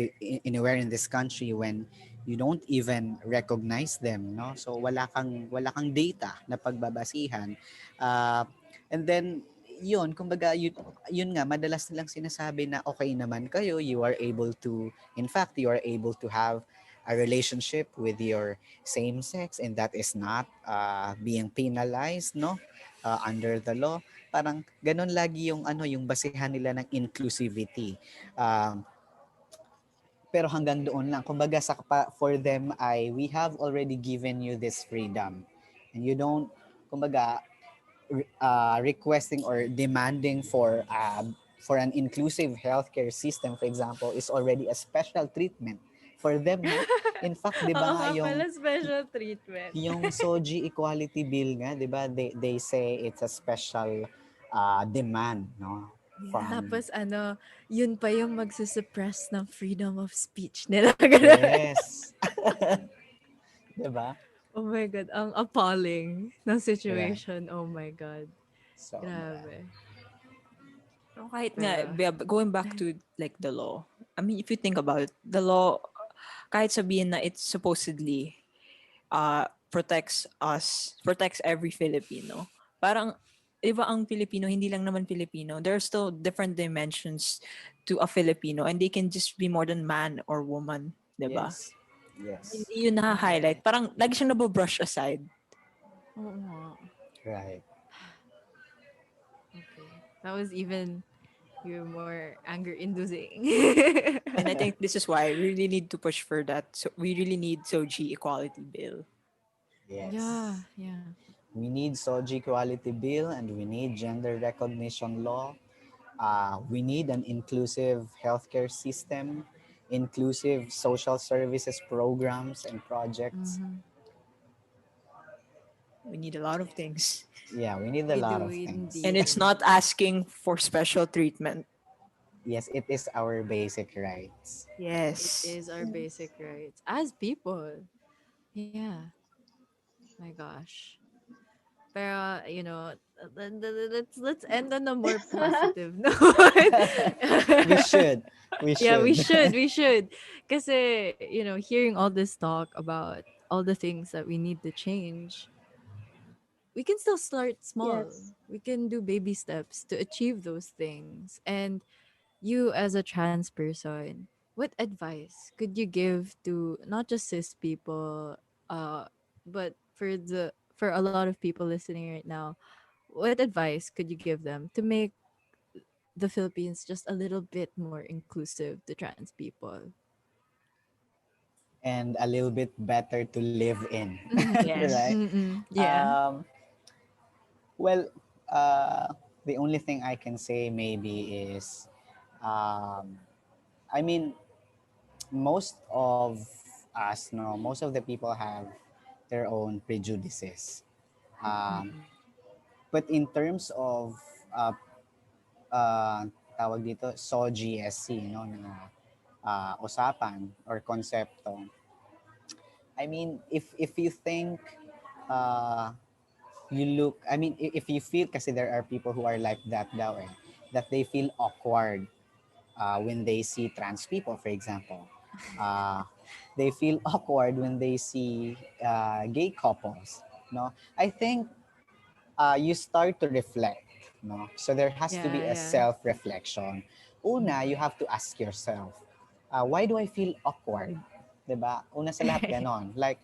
country when you don't even recognize them no so wala kang data na pagbabasihan uh, And then, yun, kumbaga, yun nga, madalas nilang sinasabi na okay naman kayo, you are able to, in fact, you are able to have a relationship with your same sex and that is not being penalized, no? Under the law. Parang ganun lagi yung ano, yung basihan nila ng inclusivity. Um, pero hanggang doon lang. Kumbaga for them ay we have already given you this freedom. And you don't, kumbaga, requesting or demanding for an inclusive healthcare system, for example, is already a special treatment for them, no? In fact, 'di ba
Oo
nga
nga pala, special treatment.
yung SOGI equality bill nga, 'di ba? They say it's a special demand, no? From
Tapos yun pa yung magsusuppress ng freedom of speech nila. Ganun.
yes. 'Di ba?
Oh my God, ang appalling ng
Right.
situation. Oh my God.
Sobra.
Grabe.
So kahit nga,
Pero,
going back to like the law, I mean, if you think about it, the law, kahit sabihin na it supposedly protects every Filipino. Parang, iba ang Filipino, hindi lang naman Filipino. There are still different dimensions to a Filipino and they can just be more than man or woman, diba?
Yes. Yes.
Hindi yun na-highlight. Parang lagi siyang nababrush aside.
oo nga.
Right.
Okay. That was even more anger-inducing.
And I think this is why we really need to push for that. So we really need SOGI equality bill.
Yes.
Yeah.
We need SOGI equality bill and we need gender recognition law. We need an inclusive healthcare system, inclusive social services programs and projects.
Mhm.
We need a lot of things.
Yeah, we need a
We
lot
do
of things.
And
indeed.
it's not asking for special treatment.
Yes, it is our basic rights.
Yes.
It is our
Yes.
basic rights as people. Yeah. My gosh. Pero, let's end on a more positive note.
We should. We
Yeah, we
should.
should. We should. Kasi, hearing all this talk about all the things that we need to change, we can still start small.
Yes.
We can do baby steps to achieve those things. And you, as a trans person, what advice could you give to not just cis people, but for a lot of people listening right now? What advice could you give them to make the Philippines just a little bit more inclusive to trans people?
And a little bit better to live in.
Yes.
Right?
Yeah.
Um, well, uh, the only thing I can say maybe is, um, I mean, most of us, no, most of the people have their own prejudices. Um,
Mm-mm.
but in terms of uh, uh, tawag dito, SOGSC, no, na usapan or konsepto, I mean, if you think uh, you look, I mean, if you feel, kasi there are people who are like that daw eh, that they feel awkward when they see trans people, for example. Uh, they feel awkward when they see gay couples. No, I think you start to reflect. No, so there has to be a
Yeah.
self-reflection. Una, you have to ask yourself, why do I feel awkward? 'Di ba? Una sa lahat ganon. Like,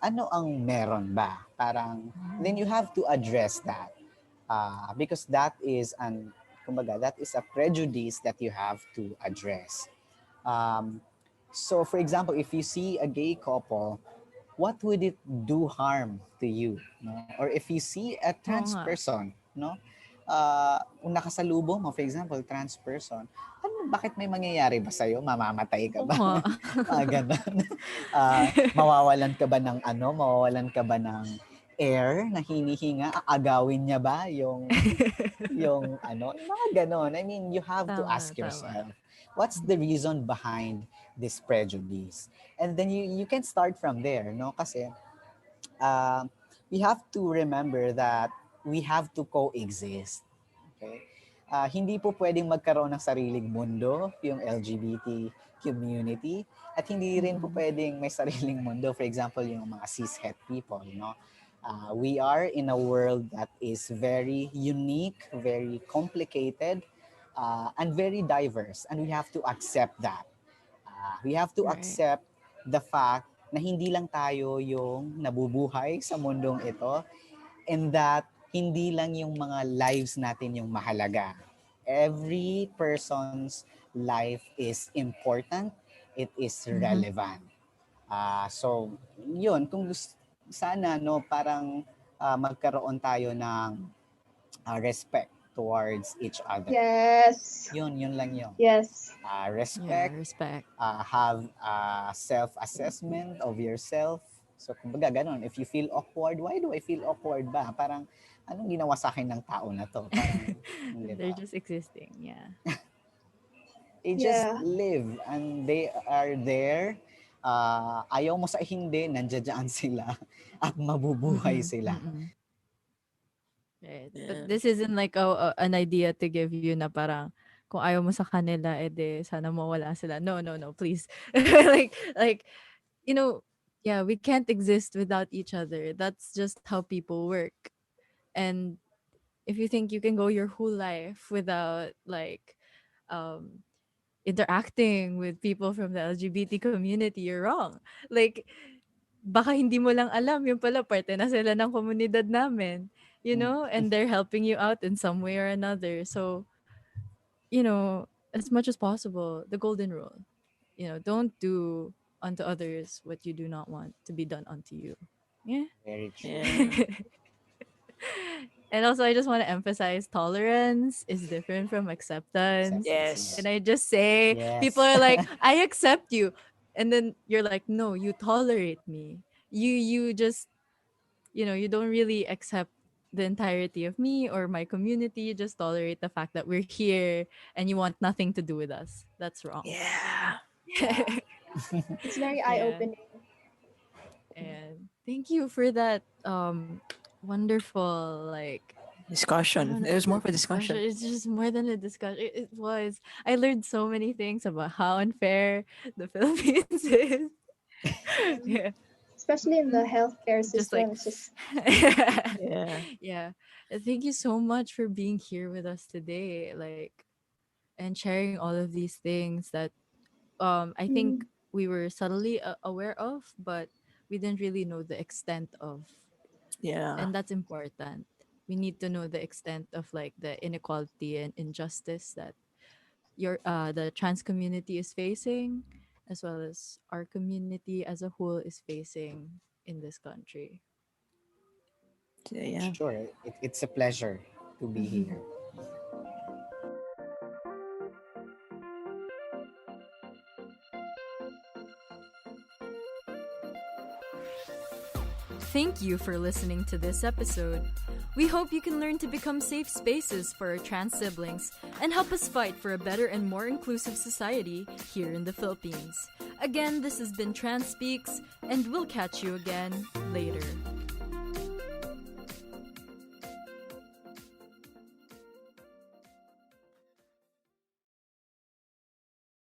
ano ang meron ba? Parang, then you have to address that. Because that is kumbaga, that is a prejudice that you have to address. Um, so for example, if you see a gay couple, what would it do harm to you? No? Or if you see a
Oo
trans
nga.
person, no? Kung nakasalubong mo, for example, trans person, bakit may mangyayari ba sa'yo? Mamamatay ka
Oo
ba?
nga.
Ganun. Mawawalan ka ba ng mawawalan ka ba ng air na hinihinga? Aagawin niya ba yung mga ganon. I mean, you have to
Tama,
ask
tama.
yourself, what's the reason behind this prejudice? And then you can start from there, no? Kasi uh, we have to remember that we have to coexist. Okay? Hindi po pwedeng magkaroon ng sariling mundo yung LGBT community at hindi rin po
Mm-mm.
pwedeng may sariling mundo, for example, yung mga cishet people, no? We are in a world that is very unique, very complicated, and very diverse, and we have to accept that. We have to
Right.
accept the fact na hindi lang tayo yung nabubuhay sa mundong ito, and that hindi lang yung mga lives natin yung mahalaga. Every person's life is important, it is
Mm-hmm.
relevant. So, yun, sana no, parang magkaroon tayo ng respect towards each other.
Yes.
Yun lang yun.
Yes.
Yeah,
Respect,
respect.
have self-assessment of yourself. So, kumbaga, ganun. If you feel awkward, why do I feel awkward ba? Parang, anong ginawa sa akin ng tao na to? Parang, di
They're
ba?
just existing. Yeah.
They just
Yeah.
live and they are there. Ayaw mo sa hindi, nandiyan sila at mabubuhay
Mm-mm.
sila.
Mm-mm. Right.
Yeah.
This isn't like an idea to give you na parang kung ayaw mo sa kanila, edi sana mawala sila. No, no, no, please. Like, you know, yeah, we can't exist without each other. That's just how people work. And if you think you can go your whole life without like um interacting with people from the LGBT community, you're wrong. Like, baka hindi mo lang alam, yung pala parte na sila ng komunidad namin, you
Mm.
know, and they're helping you out in some way or another. So, you know, as much as possible, the golden rule, you know, don't do unto others what you do not want to be done unto you. Yeah.
Very true.
Yeah.
And also, I just want to emphasize tolerance is different from acceptance.
Acceptance.
Can
Yes.
I just say,
Yes.
people are like, I accept you. And then you're like, no, you tolerate me. You just, you know, you don't really accept the entirety of me or my community. You just tolerate the fact that we're here and you want nothing to do with us. That's wrong.
Yeah.
Yeah.
It's very
Yeah.
eye-opening.
And thank you for that wonderful, like, I don't
Discussion.
know,
It was more for
discussion.
discussion.
It's just more than a discussion. It was. I learned so many things about how unfair the Philippines is.
Um,
Yeah,
especially in the healthcare
just like,
system. It's just
Yeah.
yeah. Thank you so much for being here with us today, like, and sharing all of these things that I think
mm,
we were subtly aware of, but we didn't really know the extent of.
Yeah.
And that's important. We need to know the extent of like the inequality and injustice that the trans community is facing, as well as our community as a whole is facing in this country.
So, yeah.
Sure. It's a pleasure to be here.
Thank you for listening to this episode. We hope you can learn to become safe spaces for our trans siblings and help us fight for a better and more inclusive society here in the Philippines. Again, this has been Trans Speaks, and we'll catch you again later.